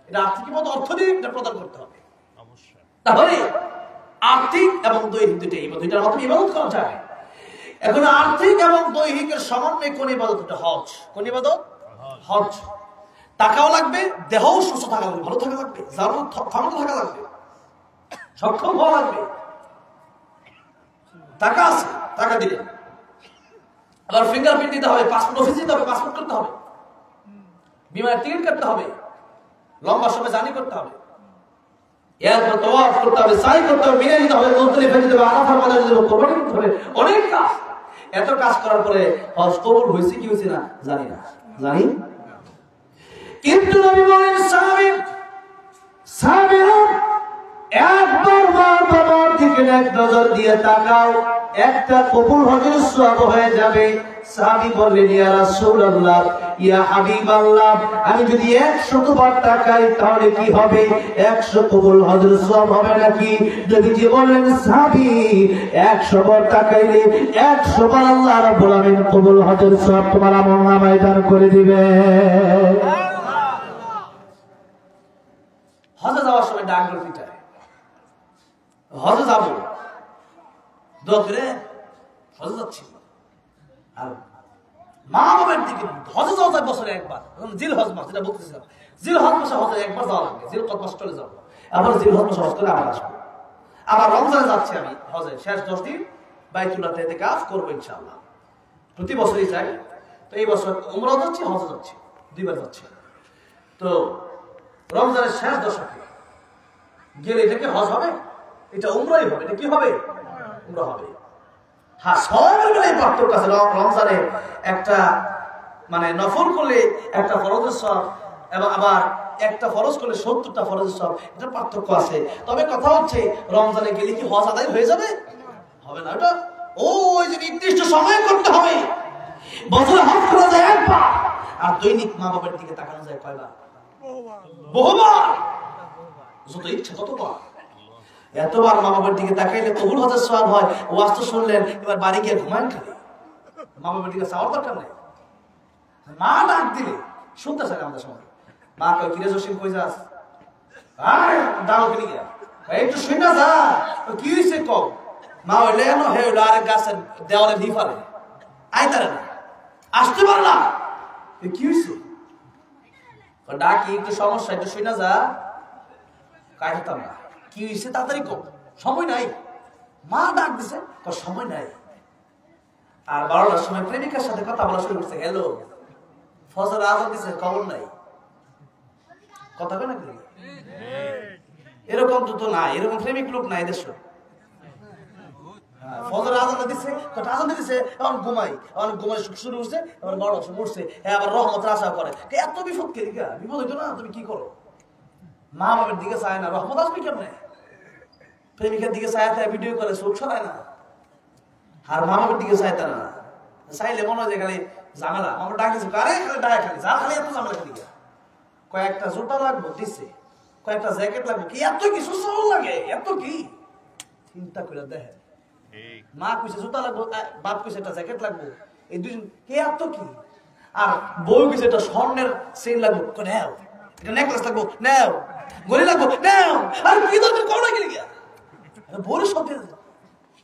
Speaker 2: এটা আর্থিক ইবাদত, অর্থ দিয়ে এটা প্রদান করতে হবে অবশ্যই। তাহলে আর্থিক এবং দৈহিক দুইটার মাধ্যমে ইবাদত করা যায়। এখন আর্থিক এবং দৈহিকের সমন্বয়ে কোন ইবাদত? হজ। কোন ইবাদত? হজ। টাকাও লাগবে, দেহও সুস্থ থাকা লাগবে, ভালো থাকা লাগবে, ক্ষমতা থাকা লাগবে, সক্ষম হওয়া লাগবে। টাকা আছে, টাকা দিলে আবার ফিঙ্গারপ্রিন্ট দিতে হবে, পাসপোর্ট অফিস দিতে হবে, পাসপোর্ট করতে হবে, বিমানের টিকিট কাটতে হবে, লম্বা সময় জার্নি করতে হবে, এরপর তাওয়াফ করতে হবে, সাই করতে হবে, মিনা দিতে হবে, মুজদালিফা দিতে হবে, আরাফার ময়দানে দিতে হবে, কুরবানি দিতে হবে, অনেক কাজ। এত কাজ করার পরে হজ কবুল হয়েছে কি হয়েছে না জানি না, জানি। কিন্তু নবী বলেন সাহাবীরা একবার মা বাবার দিকে এক নজর দিয়ে তাকাও, একটা কবুল হজের সওয়াব হয়ে যাবে। সাহাবী বললেন ইয়া রাসূলুল্লাহ, ইয়া হাবিবাল্লাহ, আমি যদি 100 বার তাকাই তাহলে কি হবে? 100 কবুল হজের সওয়াব হবে নাকি? নবীজি বললেন সাহাবী 100 বার তাকাইলে 100 বার আল্লাহ রাব্বুল আলামিন কবুল হজের সওয়াব তোমার আমলনামায় দান করে দিবে। হজে যাওয়ার সময় ডাক করে পিটায়, হজে যাবো দোয়া করে হজে যাচ্ছি। আর মা বাবার দিকে হজে যাওয়া যায় বছরে একবার, জিল হজ মাস, যেটা বলতেছিলাম, জিল হজ মাসে হজে একবার যাওয়া লাগবে, জিল কত মাস চলে যাবো, আবার জিল হজ মাসে হজ করে আবার আসবো। আবার রমজানে যাচ্ছি আমি হজে, শেষ 10 দিন বাইতুল্লাহতে ইতিকাফ করবো ইনশাআল্লাহ। প্রতি বছরই যাই, তো এই বছর উমরা যাচ্ছি, হজে যাচ্ছি, 2 বার যাচ্ছি। তো রমজানের শেষ দশকে গেলে এটা কি হজ হবে? এটা উমরাই হবে। এটা কি হবে? উমরা হবে। হ্যাঁ, সবার বেলায় পার্থক্য আছে। রমজানে একটা মানে নফল করলে একটা ফরজের সওয়াব, এবং আবার একটা ফরজ করলে 70টা ফরজের সওয়াব, এটা পার্থক্য আছে। তবে কথা হচ্ছে রমজানে গেলে কি হজ আদায় হয়ে যাবে? হবে না। এটা ওই যে নির্দিষ্ট সময় করতে হবে। বছরে হজ করা যায় একবার, আর দৈনিক মা বাবার দিকে তাকানো যায় কয়বার? বহুবার, যত ইচ্ছা ততবার। এতবার মা বাবার দিকে তাকাইলে কবুল হজের সওয়াব হয়। ওয়াজ তো শুনলেন, এবার বাড়ি গিয়ে ঘুমান খালি, মা বাবার দিকে চাওয়ার দরকার নেই। মা ডাক দিলে শুনতে চাই আমাদের সময়, মা কয় কিরে জসিম কই যাস? ডাক কিনে গিয়া একটু শুনে যা, কি হয়েছে কও। মা হইলে এনো হে হইলো আরেক গাছের দেওয়ালে ভি পারে, আইতারে না, আসতে পারে না, কি হয়েছে? ডাকি একটু সমস্যা, একটু শুনে যা। কাজ হতাম না, কি হয়েছে তাড়াতাড়ি কম, সময় নাই। মা ডাক দিছে, তোর সময় নাই। আর 12টার সময় প্রেমিকার সাথে কথা বলা শুরু করছে, হ্যালো, ফজর আজান দিছে, খবর নাই। কথা কয় নাকি? এরকম তো না, এরকম প্রেমিক লোক নাই দেশ। ফজর আজান দিছে, আজান দিছে, এখন ঘুমাই, এখন ঘুমাই শুরু হচ্ছে, এখন 12টার সময় উঠছে, আবার রহমতের আশা করে। এত বিপদ কে দিকা? বিপদ হইতো না, তুমি কি করো? মা বাবার দিকে চায় না, রহমত আসবে কেমনে? প্রেমিকার দিকে চায়, ভিডিও করে চোখ সরায় না। আর মা বাবার দিকে চায় তারা না, চাইলে মনে হয় যে খালি ঝামেলা আমার ডাকতেছে আরে খালি ডাকে খালি যা খালি এত ঝামেলা খালি কয়েকটা জুতা লাগবো দিচ্ছে কয়েকটা জ্যাকেট লাগবে কি এত কিছু সরল লাগে এত কি চিন্তা করে দেখেন মা কইছে জুতা লাগবো বাপ কইছে একটা জ্যাকেট লাগবো এই দুজন কে এত কি আর বউ কইছে একটা স্বর্ণের চেইন লাগবো নেও এটা নেকলেস লাগবো নেও গড়ি লাগবো নেও আর কি দরকার করো না গেলি গিয়া বউর সব দিয়ে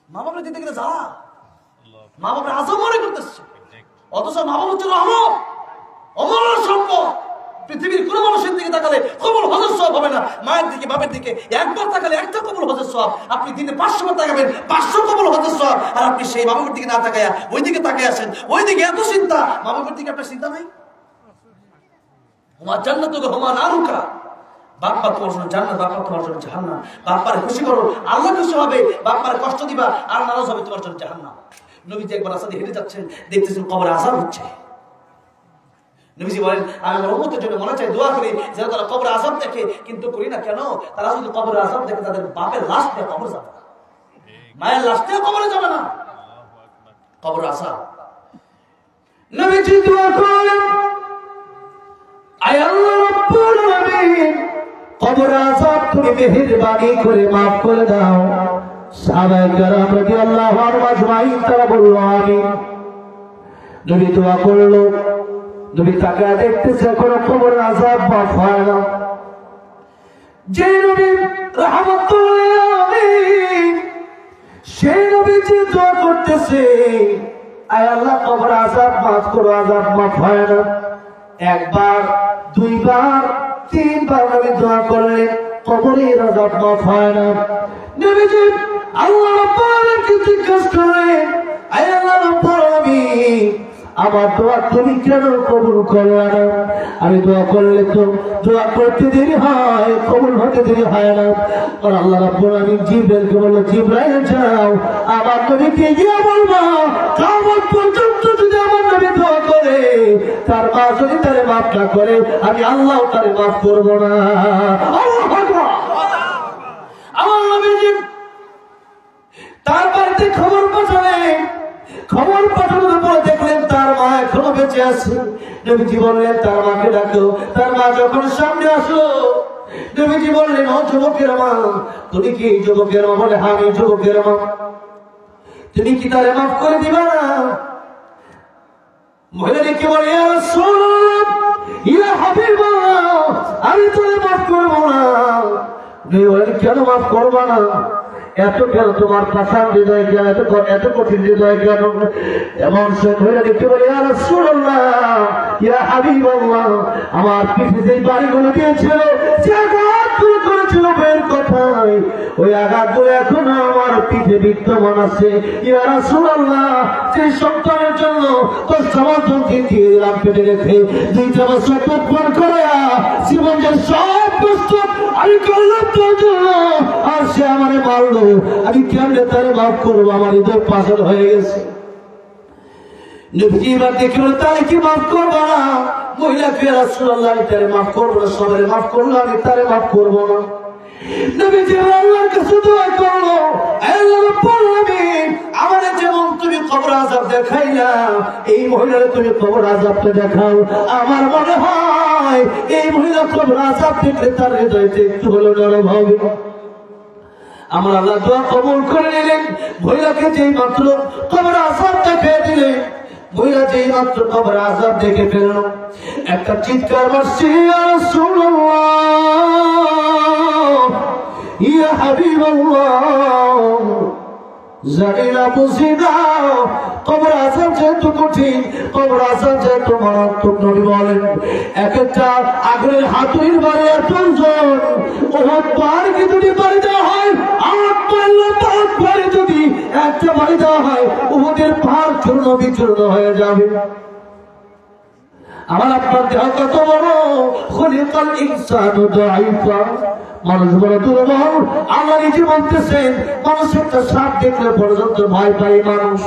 Speaker 2: মা বাপরে দিতে গেলে যা মা বাপরে আজও মনে করতেছে অথচ মা বাবা হচ্ছে রহমত অমর সম্পদ পৃথিবীর কোন মানুষের দিকে তাকালে কবুল হজের সওয়াব হবে না মায়ের দিকে বাপের দিকে একবার তাকালে একটা কবুল হজের সওয়াব আপনি দিনে 500 বার তাকাবেন 500 কবুল হজের সওয়াব আর আপনি সেই বাবার দিকে না তাকায়া ওই দিকে তাকিয়ে আসেন ওই দিকে এত চিন্তা বাবার দিকে আপনার চিন্তা নাই হুমা জান্নাতুকা হুমা নারুকা বাপ্পা তোমার জন্য জান্নাত বাপ্পা তোমার জন্য জাহান্নাম বাপ্পারে খুশি করো আল্লাহ খুশি হবে বাপ্পারে কষ্ট দিবা আর নারাজ হবে তোমার জন্য জাহান্নাম নবীজি একবার রাস্তা দিয়ে হেঁটে যাচ্ছেন দেখতেছেন কবরে আযাব হচ্ছে নবীজি বলেন আমি আমার উম্মতের জন্য মনে চাই দোয়া করি যেন তারা কবরে আযাব দেখে কিন্তু করি না কেন তারা যদি কবরে আযাব দেখে তাদের বাপের লাশ নিয়ে কবর যাবে না মায়ের লাশ নিয়ে কবরে যাবে না কবর আযাব নবীজি দোয়া করেন আয় আল্লাহ রব্বুল আলামিন কবর আযাব তুমি মেহেরবানি করে maaf করে দাও সাহাবায়ে কেরাম রাদিয়াল্লাহু আনহুম আজমাইন তারা বলল আমিন নবী দোয়া করলো নবী তাকে দেখতেছে কোন কবর আযাব maaf হয় না যে নবী রাহমাতুল লিল আলামিন সেই নবী যে দোয়া করতেছে আয় আল্লাহ কবর আযাব maaf করো আযাব maaf হয় না একবার দুইবার তিনবার নবী দোয়া করলেন কবরের আযাব maaf হয় না নবীজি আল্লাহ রাব্বুল আলামিনকে জিজ্ঞাসা করলেন আয় আল্লাহ রাব্বুল আলামিন আমার দোয়া তুমি কেন কবুল করো না আমি দোয়া করলে তো দোয়া করতে দেরি হয় কবুল হতে দেরি হয় না আর আল্লাহ রাব্বুল আলামিন জিবরাইলকে বলল জিবরাইল যাও আমার নবীকে গিয়ে বলবা কিয়ামত পর্যন্ত যদি আমার নবী দোয়া করে তার মা যদি তারে maaf না করে আমি আল্লাহ তারে maaf করব না আল্লাহু আকবার আমার নবীজি তার বাড়িতে খবর পাঠানোর পর দেখলেন তার মা এখনো বেঁচে আছে নবীজি বললেন তার মাকে ডাকো তার মা যখন সামনে আসলো নবীজি বললেন ও যুবকের মা তুমি কি যুবকের মা বলে হ্যাঁ আমি যুবকের মা তুমি কি তারে maaf করে দিবা না মহিলাকে বলে ইয়া রাসূলুল্লাহ ইয়া হাবিবাল্লাহ আমি তোরে maaf করব না নবী বলেন কেন maaf করবা না এত কেন তোমার পাষাণ হৃদয় কেন এত কঠিন হৃদয় কেন এমন সে মহিলা দেখতে বলে ইয়া রাসূলুল্লাহ ইয়া হাবিবাল্লাহ আমার পিঠে যে বাড়িগুলো দিয়েছিল যে আঘাতগুলো করেছিল বের কথায় ওই আঘাতগুলো এখনো আমার পিঠে বিদ্যমান আছে ইয়া রাসূলুল্লাহ যে সন্তানের জন্য তোর সমর্থন দিয়ে দিলাম পেটে রেখে 2 বছর উৎপন্ন করে জীবনের সব কষ্ট আমি করলাম তোর জন্য আর সে আমারে মারলো আমি কেমনে তারে maaf করবো আমার হৃদয় পাগল হয়ে গেছে নবীজি এবার দেখে বলে তাই কি maaf করবো না মহিলাকে রাসূলুল্লাহ আমি তারে maaf করবো না সবাই maaf করলো আমি তারে maaf করবো না নবীজি আল্লাহর কাছে দোয়া করলো আল্লাহ রাব্বুল আলামিন আমারে যেমন তুমি কবর আযাব দেখাইলা এই মহিলারে তুমি কবর আযাবটা দেখাও আমার মনে হয় এই মহিলা কবর আযাব দেখলে তার হৃদয়তে একটু হলো নরম হবে আমার আল্লাহ দোয়া কবুল করে নিলেন মহিলাকে যেই মাত্র কবর আযাব দেখে দিলেন মহিলা যেই মাত্র কবর আযাব দেখে ফেলল একটা চিৎকার মারছে ইয়া রাসূলুল্লাহ ইয়া হাবিবাল্লাহ জানি না বুঝি না কবর আযাব যেহেতু কঠিন কবর আযাব যেহেতু মারাত্মক নবী বলেন এক একটা আগুনের হাতুড়ির বারে এত ওজন ওহদ পাহাড়কে যদি বাড়ি দেওয়া হয় পাহাড় যদি একটা বাড়ি দেওয়া হয় উহুদের পাহাড় চূর্ণ বিচূর্ণ হয়ে যাবে আমার আপনার দেহ কত বড় খলিকাল ইনসানু দাঈফা মানুষ বড় দুর্বল আল্লাহ নিজে বলতেছেন মানুষ একটা সাপ দেখলে পর্যন্ত ভয় পায় মানুষ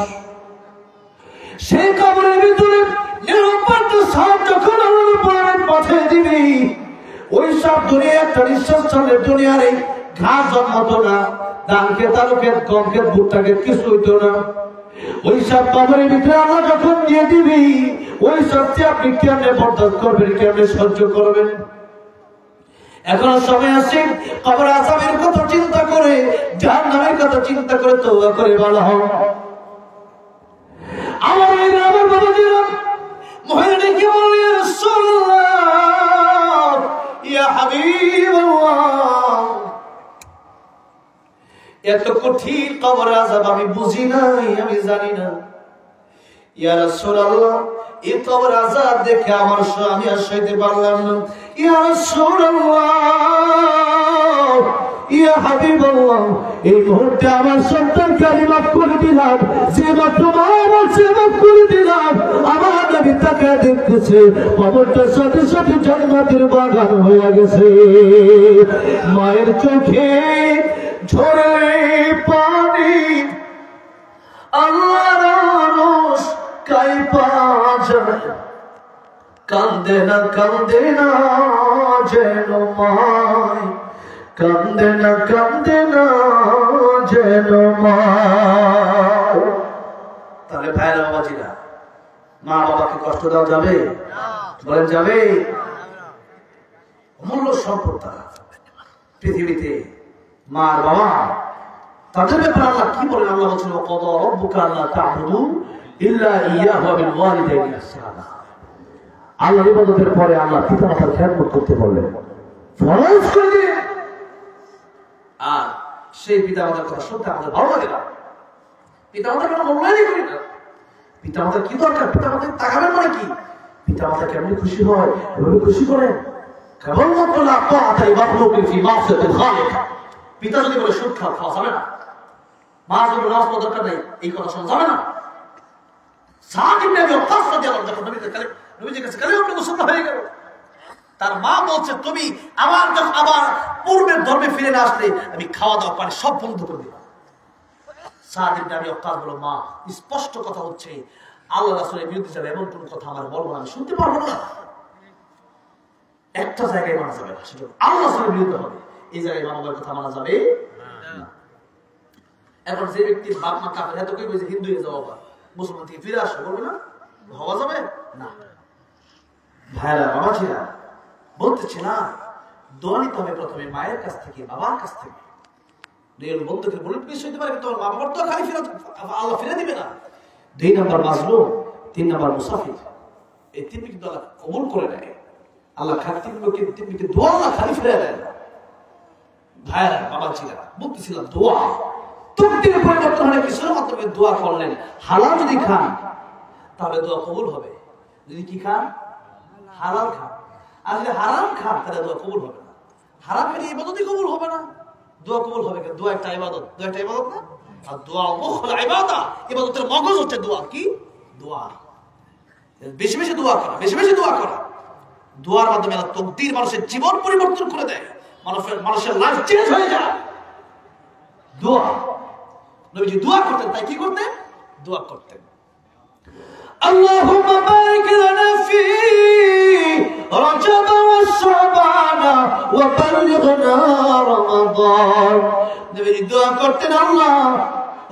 Speaker 2: সেই কবরের ভিতরে নিরপেক্ষ সাপ যখন আল্লাহর উপরে পাঠিয়ে দিবি ওই সাপ দুনিয়া একটা নিঃশ্বাস চলে দুনিয়ারে ঘাস জন্মাতো না ধানকে তালুকে গমকে ভুট্টাকে কিছু হইতো না
Speaker 1: ওই সব কবরের ভিতরে আল্লাহ যখন দিয়ে দিবি, ওই সবচেয়ে আপনি কেমনে বরদাস্ত করবেন, কেমনে সহ্য করবেন? এখনো সময় আছে, কবর আযাবের কথা চিন্তা করে, জাহান্নামের কথা চিন্তা করে তওবা করে ভালো হও। আমার বাবাজিরা মহিলা কি বলে, ইয়া রাসূলুল্লাহ, ইয়া হাবিবাল্লাহ, এত কঠিন কবর আযাব আমি বুঝি নাই, আমি জানি না। ইয়া রাসূলুল্লাহ, এই কবর আযাব দেখে আমি আর সইতে পারলাম না। ইয়া রাসূলুল্লাহ, ইয়া হাবিবাল্লাহ, এই মুহূর্তে আমার সন্তানকে আমি মাফ করে দিলাম, যে মাত্র মা বলছে মাফ করে দিলাম। আমার নবী তাকে দেখতেছে, কবরটার সাথে সাথে জান্নাতের বাগান হয়ে গেছে। মায়ের চোখে ঝরে পানি, আল্লাহর আরশ কাঁপা যায়, কান্দে না যেন মায়, কান্দে না যেন মায়। তাহলে ভাইরা বাবাজিরা, মা বাবাকে কষ্ট দেওয়া যাবে? বলেন যাবে? অমূল্য সম্পদ তারা পৃথিবীতে, মা আর বাবা। তাদের ব্যাপারে আল্লাহ কি বলেন? আল্লাহ বলছেন, ওয়াকাদা রাব্বুকা আল্লা তা'বুদু ইল্লা ইয়্যাহু ওয়া বিল ওয়ালিদাইনি ইহসানা। আল্লাহর ইবাদতের পরে আল্লাহ পিতামাতার খেদমত করতে বললেন, ফরজ করে দিলেন। আর সেই পিতামাতার কথা শুনতে আমাদের ভালো লাগে না। পিতামাতাকে আমরা মূল্যায়নই করি না। পিতামাতার কি দরকার? পিতামাতাকে তাকাবেন মানে কি? পিতামাতা কেমনি খুশি হয় এভাবে খুশি করেন। কেবলমাত্র লা তাআতা লিমাখলুকিন ফি মাসিয়াতিল খালিক। পিতা যদি বলে সুদ খাও, খাওয়া যাবে না। মা যদি নামাজ পড়ার দরকার নেই, এই কথা শোনা যাবে না। সাদ ইবনে আবি ওয়াক্কাস রাদিয়াল্লাহু আনহু যখন নবীজির কাছে কালিমা পড়ে মুসলমান হয়ে গেল, তার মা বলছে, তুমি আবার পূর্বের ধর্মে ফিরে না আসলে আমি খাওয়া দাওয়া পানি সব বন্ধ করে দিলাম। সাদ ইবনে আবি ওয়াক্কাস বলল, মা স্পষ্ট কথা হচ্ছে আল্লাহ রাসূলের বিরুদ্ধে যাবে এমন কোন কথা আমার বলবো না, আমি শুনতে পারবো না। একটা জায়গায় মানা যাবে না, সেটা আল্লাহ রাসূলের বিরুদ্ধে হবে। এই জায়গায় মা বাবার কথা মানা যাবে না। এখন যে ব্যক্তির বাপ মা কাফের, এত কেউ বলছে হিন্দু হয়ে যাওয়া, মুসলমান থেকে ফিরে আসবে, বলবে না? হওয়া যাবে না। ভাইরা বাবাজিরা, বলতেছি না, দোয়া নিতে হবে প্রথমে মায়ের কাছ থেকে, বাবার কাছ থেকে। দুইজন বন্ধুকে বলে পেশ হইতে পারে, তোমার মা বাবার তো খালি ফিরে আল্লাহ ফিরে দিবে না। 2 নম্বর মাজলুম, 3 নম্বর মুসাফির, এই 3 ব্যক্তি আল্লাহ কবুল করে নেয়। আল্লাহ খাতির লোকে 3 ব্যক্তি দোয়া আল্লাহ খালি ফিরে দেয় না। ভাইরা বাবাজিরা, বলতেছিলাম দোয়া তকদীর পরিবর্তন হলে কিসের মাধ্যমে দোয়া করলেন? হালাল যদি খান তাহলে দোয়া কবুল হবে। যদি কি খান? হালাল খান। আর যদি হারাম খান তাহলে দোয়া কবুল হবে না। হারাম খেলে ইবাদতই কবুল হবে না, দোয়া কবুল হবে না। দোয়া একটা ইবাদত, দোয়া একটা ইবাদত না? আর দোয়া মুখল ইবাদত, ইবাদতের মগজ হচ্ছে দোয়া। কি দোয়া? বেশি বেশি দোয়া করা, বেশি বেশি দোয়া করা। দোয়ার মাধ্যমে আল্লাহ তকদীর, মানুষের জীবন পরিবর্তন করে দেয়, মানুষের লাইফ চেঞ্জ হয়ে যায়। দোয়া, নবীজি দোয়া করতেন, তাই কি করতেন? দোয়া করতেন, আল্লাহুম্মা বারিক লানা ফি রাজাব ওয়া শাবান ওয়া বাল্লিগনা রমাদান। নবীজি দোয়া করতেন, আল্লাহ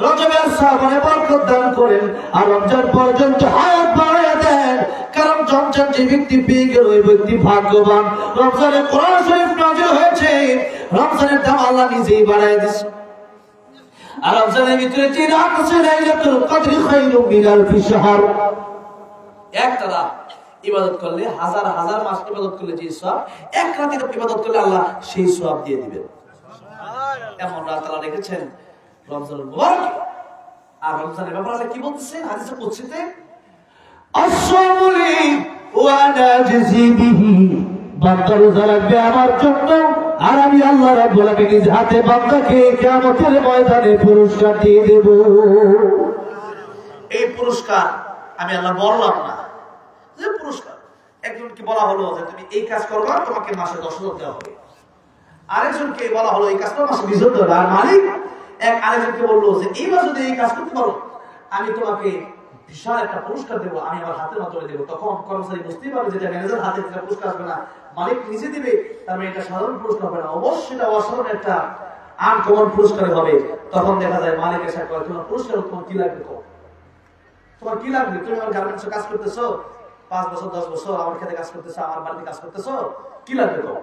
Speaker 1: রজব আর শাবানে বরকত দান করেন, আর রমজান পর্যন্ত হায়াত বাড়ায় দেন। কারণ রমজান যে ব্যক্তি পেয়ে গেল, ওই ব্যক্তি ভাগ্যবান। রমজানে কোরআন শরীফ নাযিল হয়েছে, রমজানের দাম আল্লাহ নিজেই বাড়ায় দিয়েছে। আর রমজানের ভিতরে যে রাত আছে, লাইলাতুল কদর খায়রুম মিন আলফি শাহর। একটা রাত ইবাদত করলে, হাজার হাজার মাস ইবাদত করলে যে সওয়াব, এক রাতের ইবাদত করলে আল্লাহ সেই সওয়াব দিয়ে দিবেন। এমন রাত আল্লাহ রেখেছেন রমজানুল মুবারক। আর রমজানের ব্যাপারে আল্লাহ কি বলতেছেন হাদিসে কুদসিতে? আস-সাওমুলি ওয়া আনা জাযী বিহি। বান্দা রোজা রাখবে আমার জন্য, আর আমি আল্লাহ রাব্বুল আলামিন নিজ হাতে বান্দাকে কিয়ামতের ময়দানে পুরস্কার দিয়ে দেব। এই পুরস্কার আমি আল্লাহ বললাম না, যে পুরস্কার একজনকে বলা হলো যে তুমি এই কাজ করবা, তোমাকে মাসে 10,000 দেওয়া হবে। আরেকজনকে বলা হলো এই কাজ করো, মাসে 20,000 দেওয়া হবে। আর মালিক আরেকজনকে বললো যে এইবার যদি এই কাজ করতে পারো, আমি তোমাকে বিশাল একটা পুরস্কার দেবো, আমি আমার হাতের মাধ্যমে দেবো। তখন কর্মচারী বুঝতেই পারবে যে ম্যানেজার হাতে পুরস্কার আসবে না, মালিক নিজে দিবে, তার মানে এটা সাধারণ পুরস্কার হবে না, অবশ্যই এটা অসাধারণ একটা আনকমন পুরস্কার হবে। তখন দেখা যায় মালিক এসে কয়, তোমার পুরস্কার তোমার কি লাগবে?
Speaker 2: তোমার কি লাগবে? তুমি আমার গার্মেন্টসে কাজ করতেছো 5 বছর 10 বছর, আমার খেতে কাজ করতেছো, আমার বাড়িতে কাজ করতেছো, কি লাগবে কও?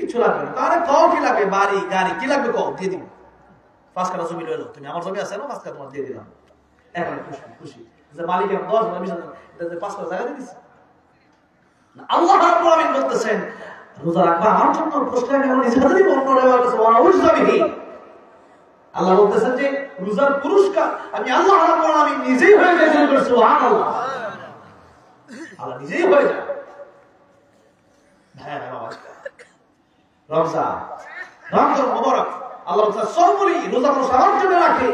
Speaker 2: কিছু লাগবে না। আরে কও কি লাগবে? বাড়ি গাড়ি কি লাগবে কও, দিয়ে দিব। 5 কাঠা জমি লইলো, তুমি আমার জমি আছে না, 5 কাঠা তোমার দিয়ে দিলাম। এখন খুশি খুশি যে মালিক 10 20 5 কাঠা জায়গা দিয়ে দিচ্ছে। আল্লাহ রাব্বুল আলামিন বলতেছেন রোজা রাখবা আমার জন্য প্রশ্ন কেন নিজেদেরই বর্ণনা দেওয়া হয়েছে ওয়া উজদাবিহি। আল্লাহ বলতেছেন যে রোজার পুরস্কার আমি আল্লাহ রাব্বুল আলামিন নিজেই হয়ে গেছি। সুবহানাল্লাহ, আল্লাহ নিজেই হয়ে যায়। হ্যাঁ বাবা, রমজান মুবারক। আল্লাহ বলছেন সবরি রোজা মানুষ আমার জন্য রাখে।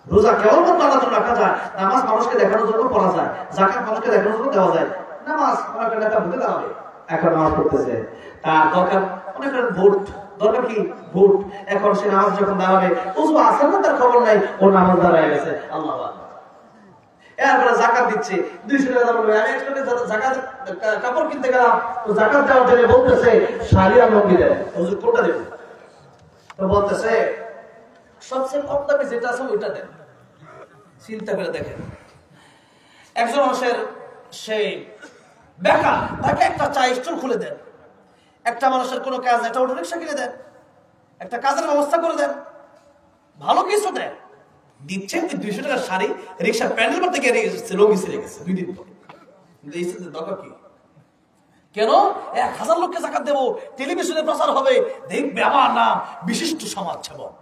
Speaker 2: রোজা কেবলমাত্র আল্লাহর জন্য রাখা যায়, নামাজ মানুষকে দেখানোর জন্য পড়া যায়, যাকাত মানুষকে দেখানোর জন্য দেওয়া যায়। নামাজ অনেক নেতা ভোটে দাঁড়াবে, এখন নামাজ পড়তেছে, তার দরকার অনেক ভোট, দরকার কি ভোট। এখন সে নামাজ যখন দাঁড়াবে উজু আসে না, তার খবর নাই, ও নামাজ দাঁড়ায় গেছে। আল্লাহ এরপরে জাকাত দিচ্ছে 200 টাকা বলবে, আমি একসাথে জাকাত কাপড় কিনতে গেলাম, তো জাকাত দেওয়ার জন্য বলতেছে শাড়ি আর লুঙ্গি দেন, হুজুর কোনটা দেব? তো বলতেছে সবচেয়ে কম দামে যেটা আছে ওইটা দেন। চিন্তা করে দেখেন, একজন মানুষের সেই বেকার, তাকে একটা চা স্টল খুলে দেন। একটা মানুষের কোনো কাজ, একটা অটো রিক্সা কিনে দেন, একটা কাজের ব্যবস্থা করে দেন, ভালো কিছু দেন। দিচ্ছেন 200 টাকার শাড়ি রিক্সার প্যান্ডেল করতে গিয়ে লুঙ্গি ছিঁড়ে গেছে 2 দিন পরে। দরকার কি? কেন 1000 লোককে জাকাত দেবো, টেলিভিশনে প্রচার হবে, দেখবে আমার নাম বিশিষ্ট সমাজ সেবক।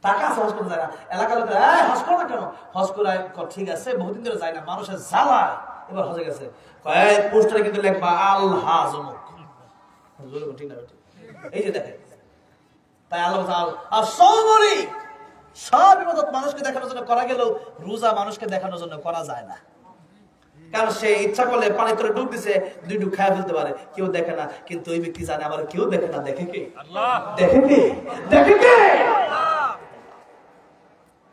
Speaker 2: টাকা আছে, হজ করতে যায় না, এলাকার লোকের হজ করো না কেন? হজ করায় ঠিক আছে, বহুদিন ধরে যায় না, মানুষের জ্বালা এবার হজে গেছে, পোস্টারে কিন্তু লেখবা আল্লাহ জমক। ঠিক না? এই যে দেখেন, তাই আল্লাহ আর সবরি সব ইবাদত মানুষকে দেখানোর জন্য করা গেলেও রোজা মানুষকে দেখানোর জন্য করা যায় না। কারণ সে ইচ্ছা করলে পানি করে ডুব দিছে, 2 ডুব খায় ফেলতে পারে, কেউ দেখে না। কিন্তু ওই ব্যক্তি জানে আমার কেউ দেখে না, দেখে কে? আল্লাহ। দেখে কে? দেখে কে?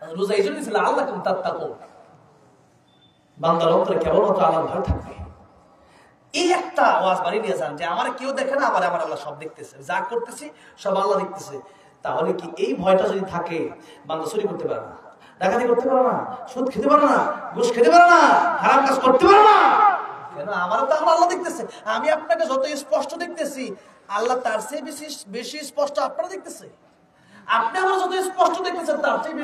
Speaker 2: রোজা এই জন্য ছিল আল্লাহ তুমি তাত্তাকু, বান্দার অন্তরে কেবলমাত্র আল্লাহর ভয় থাকবে। এই একটা আওয়াজ বাড়ি দিয়ে যান যে আমার কেউ দেখে না, আমার আল্লাহ সব দেখতেছে, যা করতেছি সব আল্লাহ দেখতেছে। তাহলে কি এই ভয়টা যদি থাকে, বান্দা চুরি করতে পারে না, ডাকাতি করতে পারে না, সুদ খেতে পারে না, ঘুষ খেতে পারে না, হারাম কাজ করতে পারে না। কেন? আমার তো আমার আল্লাহ দেখতেছে। আমি আপনাকে যত স্পষ্ট দেখতেছি, আল্লাহ তার চেয়ে বেশি স্পষ্ট আপনারা দেখতেছে। আপনি আমার যত স্পষ্ট দেখতেছেন, তার চেয়ে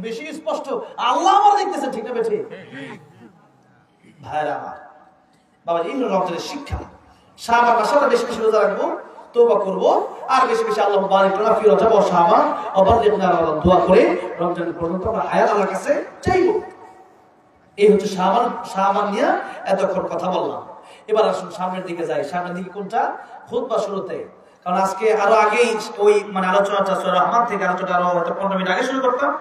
Speaker 2: বেশি স্পষ্ট আল্লাহ আমার দেখতেছেন। ঠিক না বেঠি? ভাইরা আমার, বাবা, এই হলো রমজানের শিক্ষা। শাবান মাসে আমরা বেশি বেশি রোজা রাখবো, তওবা করব, আর বেশি বেশি আল্লাহ বারিক লানা ফি রজব ওয়া শাবান অবাল্লিগনা আল্লাহ দোয়া করে রমজান পর্যন্ত আমরা হায়াত আল্লাহর কাছে চাইবো। এই হচ্ছে শাবান নিয়ে এতক্ষণ কথা বললাম। এবার আসুন সামনের দিকে যাই। সামনের দিকে কোনটা? খুতবা শুরুতে। কারণ আজকে আরো আগেই ওই আলোচনাটা সূরা রহমান থেকে আলোচনাটা আরো হয়তো 15 মিনিট আগে শুরু করতাম,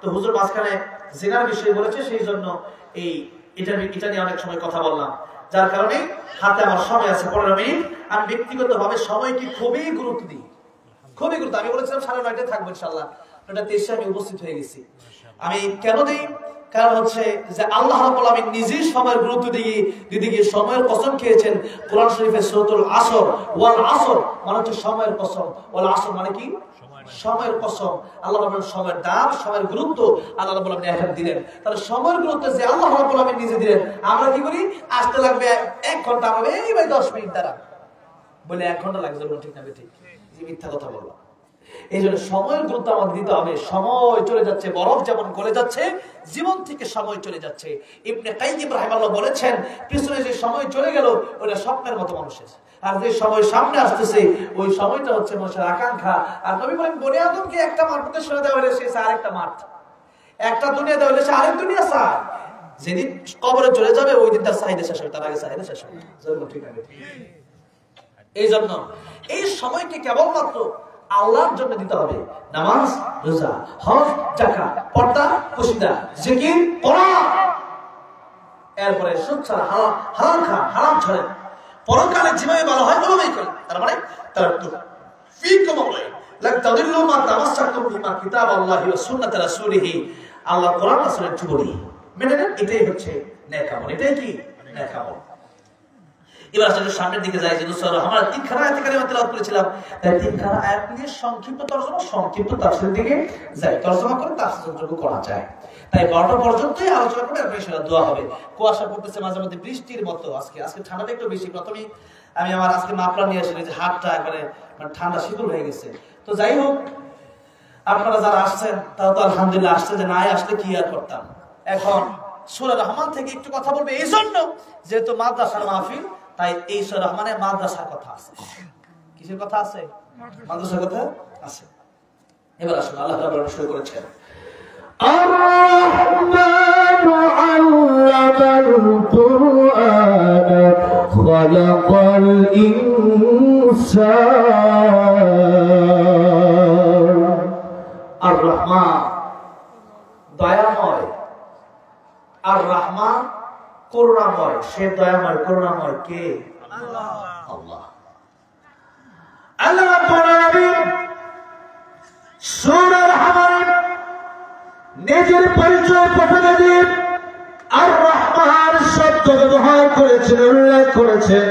Speaker 2: তো হুজুর মাঝখানে জিনার বিষয় বলেছে, সেই জন্য এটা নিয়ে অনেক সময় কথা বললাম, যার কারণে হাতে আমার সময় আছে 15 মিনিট। আমি ব্যক্তিগতভাবে সময়কে খুবই গুরুত্ব দিই, খুবই গুরুত্ব। আমি বলেছিলাম 9:30 থাকবো ইনশাআল্লাহ, 9:23 আমি উপস্থিত হয়ে গেছি। আমি কেন দিই? কারণ হচ্ছে যে আল্লাহ রাব্বুল আলামিন নিজেই সময়ের গুরুত্ব দিয়ে সময়ের কসম খেয়েছেন কোরআন শরীফের সূরাতুল আসর, ওয়াল আসর মানে হচ্ছে সময়ের কসম, ওয়াল আসর মানে কি? সময়ের কসম। আল্লাহ রাব্বুল আলামিন সময়ের দাম, সময়ের গুরুত্ব আল্লাহ রাব্বুল আলামিন এখন দিলেন। তাহলে সময়ের গুরুত্ব যে আল্লাহ রাব্বুল আলামিন নিজে দিলেন, আমরা কি করি? আসতে লাগবে 1 ঘন্টা, আমরা এই ভাই 10 মিনিট দাঁড়া বলে 1 ঘন্টা লাগবে। ঠিক না? ঠিক, যে মিথ্যা কথা বললাম। এই জন্য সময়ের গুরুত্ব আমাদের দিতে হবে। সময় চলে যাচ্ছে, বরফ যেমন গলে যাচ্ছে, জীবন থেকে সময় চলে যাচ্ছে। ইবনে কাইয়িম রাহিমাহুল্লাহ বলেছেন, পিছনে যে সময় চলে গেল ওটা স্বপ্নের মতো মানুষের, আর যে সময় সামনে আসতেছে ওই সময়টা হচ্ছে মানুষের আকাঙ্ক্ষা। আর নবী বলেন, বনি আদমকে একটা মাঠে সরে দেওয়া হলে সে আরেকটা মাঠ, একটা দুনিয়া দেওয়া হলে সে আরেক দুনিয়া চায়। যেদিন কবরে চলে যাবে ওই দিন তার চাহিদা শেষ হবে, তার আগে চাহিদা শেষ হবে। এই জন্য এই সময়কে কেবলমাত্র আল্লাহর জন্য দিতে হবে। নামাজ, রোজা, হজ, যাকাত, পর্দা, পর্দা, জিকির, কোরআন, এরপরে সুদ ছাড়া, হালাল খান, হারাম ছাড়েন, পরকালে যেভাবে ভালো হয় ওভাবেই করেন। তার মানে তারাক্তু ফীকুম লান তাদিল্লু মা তামাসসাকতুম বিমা কিতাবাল্লাহি ওয়া সুন্নাতি রাসূলিহি। আল্লাহ কোরআন রাসূলের জীবনী মেনে নেন, এটাই হচ্ছে নেক আমল। এটাই কি? নেক আমল। এবার আসলে সামনের দিকে যাই যে নুসরাত আমরা তিনখানা আয়াত কারিমা তেলাওয়াত করেছিলাম, তাই তিনখানা আয়াত নিয়ে সংক্ষিপ্ত তরজমা সংক্ষিপ্ত তাফসীরের দিকে যাই, তরজমা করে তাফসীরযোগ্য করা যায়। তাই 12টা পর্যন্তই আলোচনা করে এরপর ইনশাআল্লাহ দোয়া হবে। কুয়াশা পড়তেছে মাঝে মধ্যে বৃষ্টির মতো, আজকে ঠান্ডাটা একটু বেশি। প্রথমেই আমি আমার আজকে মাফলার নিয়ে আসলে যে হাতটা একবারে মানে ঠান্ডা শীতল হয়ে গেছে। তো যাই হোক, আপনারা যারা আসছেন তারা তো আলহামদুলিল্লাহ আসছে, যে নাই আসলে কি আর করতাম। এখন সূরা রহমান থেকে একটু কথা বলবে, এই জন্য যেহেতু মাদ্রাসার মাহফিল, তাই এই সূরা রহমানে মাদ্রাসার কথা আছে। কিসের কথা আছে? মাদ্রাসার কথা আছে। এবার আসুন, আল্লাহ তাআলা শুরু করেছেন,
Speaker 1: الرحمن علم القرآن خلق الإنسان الرحمن দয়াময়, আর রহমান করুণাময়। সে দয়াময় করুণাময় কে? আল্লাহ। আল্লাহ রাব্বুল আলামিন সূরা রহমান নিজের পরিচয় প্রথমে দিয়ে আর রহমান শব্দ ব্যবহার করেছেন, উল্লেখ করেছেন।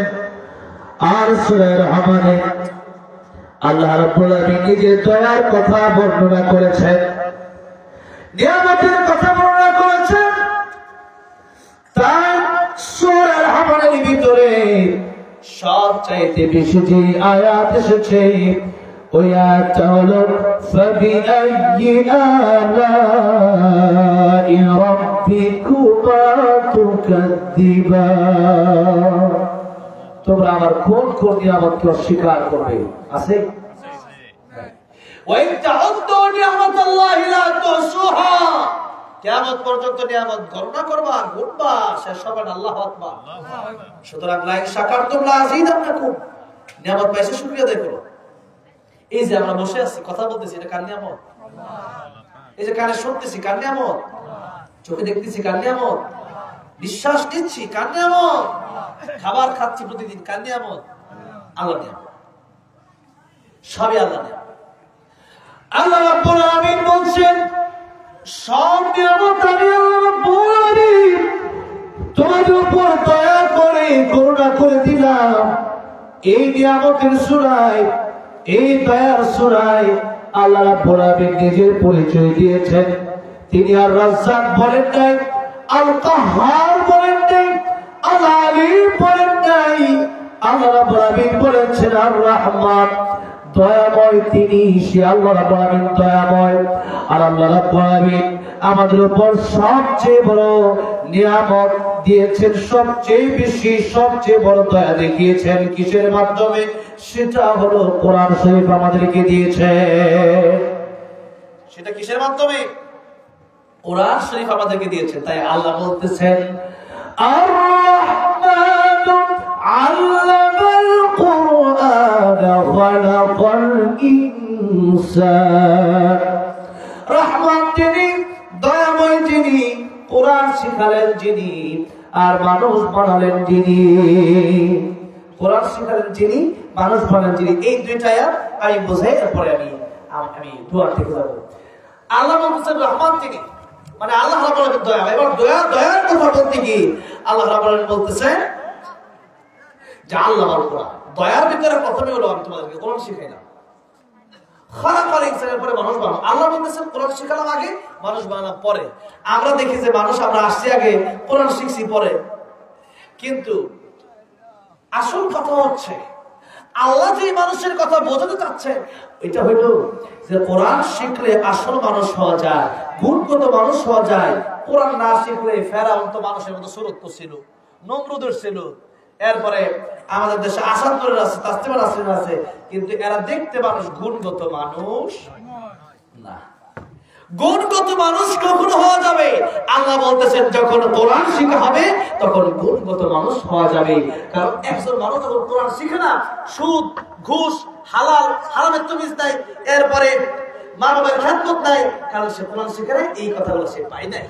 Speaker 1: আর সূরা রহমানে আল্লাহ রাব্বুল আলামিন নিজের দয়ার কথা বর্ণনা করেছেন, নিয়ামতের কথা বর্ণনা করেছেন। তাই সূরা রহমানের ভিতরে সবচাইতে বেশি যে আয়াত এসেছে ওই আয়াতটা হলো ফাবিআইয়ি আলাই রাব্বিকুমা তুকাযযিবান। তোমরা আমার কোন কোন নিয়ামতকে অস্বীকার করবে? আছে?
Speaker 2: ওয়াইন তাউদ্দু নিয়ামাতাল্লাহি লা তুহসুহা। কিয়ামত পর্যন্ত নিয়ামত গণনা করবা, গুনবা, শেষ হবে না। আল্লাহু আকবার। সুতরাং লাইন শাকারতুম লাযিদান্নাকুম, নিয়ামত পাইছে শুকরিয়া আদায় করো। এই যে আমরা বসে আছি কথা বলতেছি, এটা কার নিয়ামত? এই যে কানে শুনতেছি কার নিয়ামত? চোখে দেখতেছি কার নিয়ামত? নিঃশ্বাস নিচ্ছি কার নিয়ামত? খাবার খাচ্ছি প্রতিদিন কার নিয়ামত? আল্লাহর নিয়ামত। সবই আল্লাহর নিয়ামত। আল্লাহ রাব্বুল আলামিন বলছেন, সব নিয়ামত আমি আল্লাহ রাব্বুল আলামিন তোমাদের উপর দয়া করে করুণা করে দিলাম। এই নিয়ামতের সূরায়, এই দয়ার সূরায় আল্লাহ রাব্বুল আলামিন নিজের পরিচয় দিয়েছেন। তিনি আর রাজ্জাক বলেন নাই, আল কাহ্হার বলেন নাই, আল আলীম বলেন নাই। আল্লাহ রাব্বুল আলামিন বলেছেন আর রহমান, দয়াময় তিনি। সে আল্লাহ রাব্বুল আলামিন দয়াময়। আর আল্লাহ রাব্বুল আলামিন আমাদের উপর সবচেয়ে বড় নিয়ামত দিয়েছেন, সবচেয়ে বেশি সবচেয়ে বড় দয়া দেখিয়েছেন কিসের মাধ্যমে? সেটা হলো কোরআন শরীফ আমাদেরকে দিয়েছে। সেটা কিসের মাধ্যমে? কোরআন শরীফ আমাদেরকে দিয়েছে। তাই আল্লাহ বলতেছেন, আর রহমানু আল্লামাল কুরআন খালাকাল ইনসান। রহমান যিনি, দয়াময় যিনি, কোরআন শিখালেন যিনি, আর মানুষ বানালেন যিনি। কোরআন শিখালেন যিনি, মানুষ বানালেন যিনি। এই দুইটা আয়াত আমি বুঝাই, এরপরে আমি দুয়ার থেকে যাব। আল্লাহ বলছেন রহমান তিনি, মানে আল্লাহ রাব্বুল আলামিন দয়া। এবার দয়ার কথা বলতে কি আল্লাহ রাব্বুল আলামিন বলতেছেন যে আল্লাহ মাল কোরআন। দয়ার ভিতরে প্রথমে হলো আমি তোমাদেরকে কোরআন শিখাইলাম। খালাকাল ইনসানের পরে মানুষ বানালাম। আল্লাহ বলতেছেন কোরআন শিখালাম আগে, মানুষ বানালাম পরে। আমরা দেখি যে মানুষ আমরা আসছি আগে, কোরআন শিখছি পরে। কিন্তু আসল কথা হচ্ছে আল্লাহ যে মানুষের কথা বোঝাতে চাচ্ছেন এটা হইল যে কোরআন শিখলে আসল মানুষ হওয়া যায়, গুণগত মানুষ হওয়া যায়। কোরআন না শিখলে ফেরাউন তো মানুষের মতো সুরত ছিল, নমরুদের ছিল, এরপরে আমাদের দেশে আসাদুরের আছে, তাসলিমা নাসরিন আছে, কিন্তু এরা দেখতে মানুষ, গুণগত মানুষ না। গুণগত মানুষ কখন হওয়া যাবে? আল্লাহ বলতেছেন যখন কোরআন শিখা হবে তখন গুণগত মানুষ হওয়া যাবে। কারণ একজন মানুষ যখন কোরআন শিখে না, সুদ, ঘুষ, হালাল হারামের তমিজ নাই, এরপরে মা বাবার খেদমত নাই, কারণ সে কোরআন শিখে নাই, এই কথাগুলো সে পায় নাই।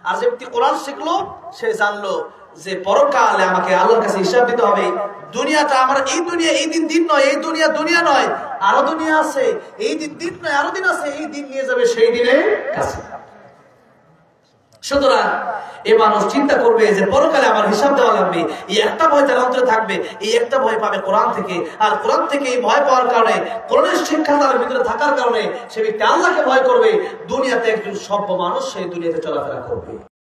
Speaker 2: আর যে ব্যক্তি কোরআন শিখলো সে জানলো যে পরকালে আমাকে আল্লাহর কাছে হিসাব দিতে হবে। দুনিয়াটা আমার, এই দুনিয়া এই দিন দিন নয়, এই দুনিয়া দুনিয়া নয়, আরো দুনিয়া আছে। এই দিন দিন নয়, আরো দিন আছে, এই দিন নিয়ে যাবে সেই দিনের কাছে। সুতরাং এই মানুষ চিন্তা করবে যে পরকালে আমার হিসাব দেওয়া লাগবে, এই একটা ভয় তার অন্তরে থাকবে, এই একটা ভয় পাবে কোরআন থেকে। আর কোরআন থেকে এই ভয় পাওয়ার কারণে, কোরআনের শিক্ষা তার ভিতরে থাকার কারণে সে ব্যক্তি আল্লাহকে ভয় করবে। দুনিয়াতে একজন সভ্য মানুষ সেই দুনিয়াতে চলাফেরা করবে।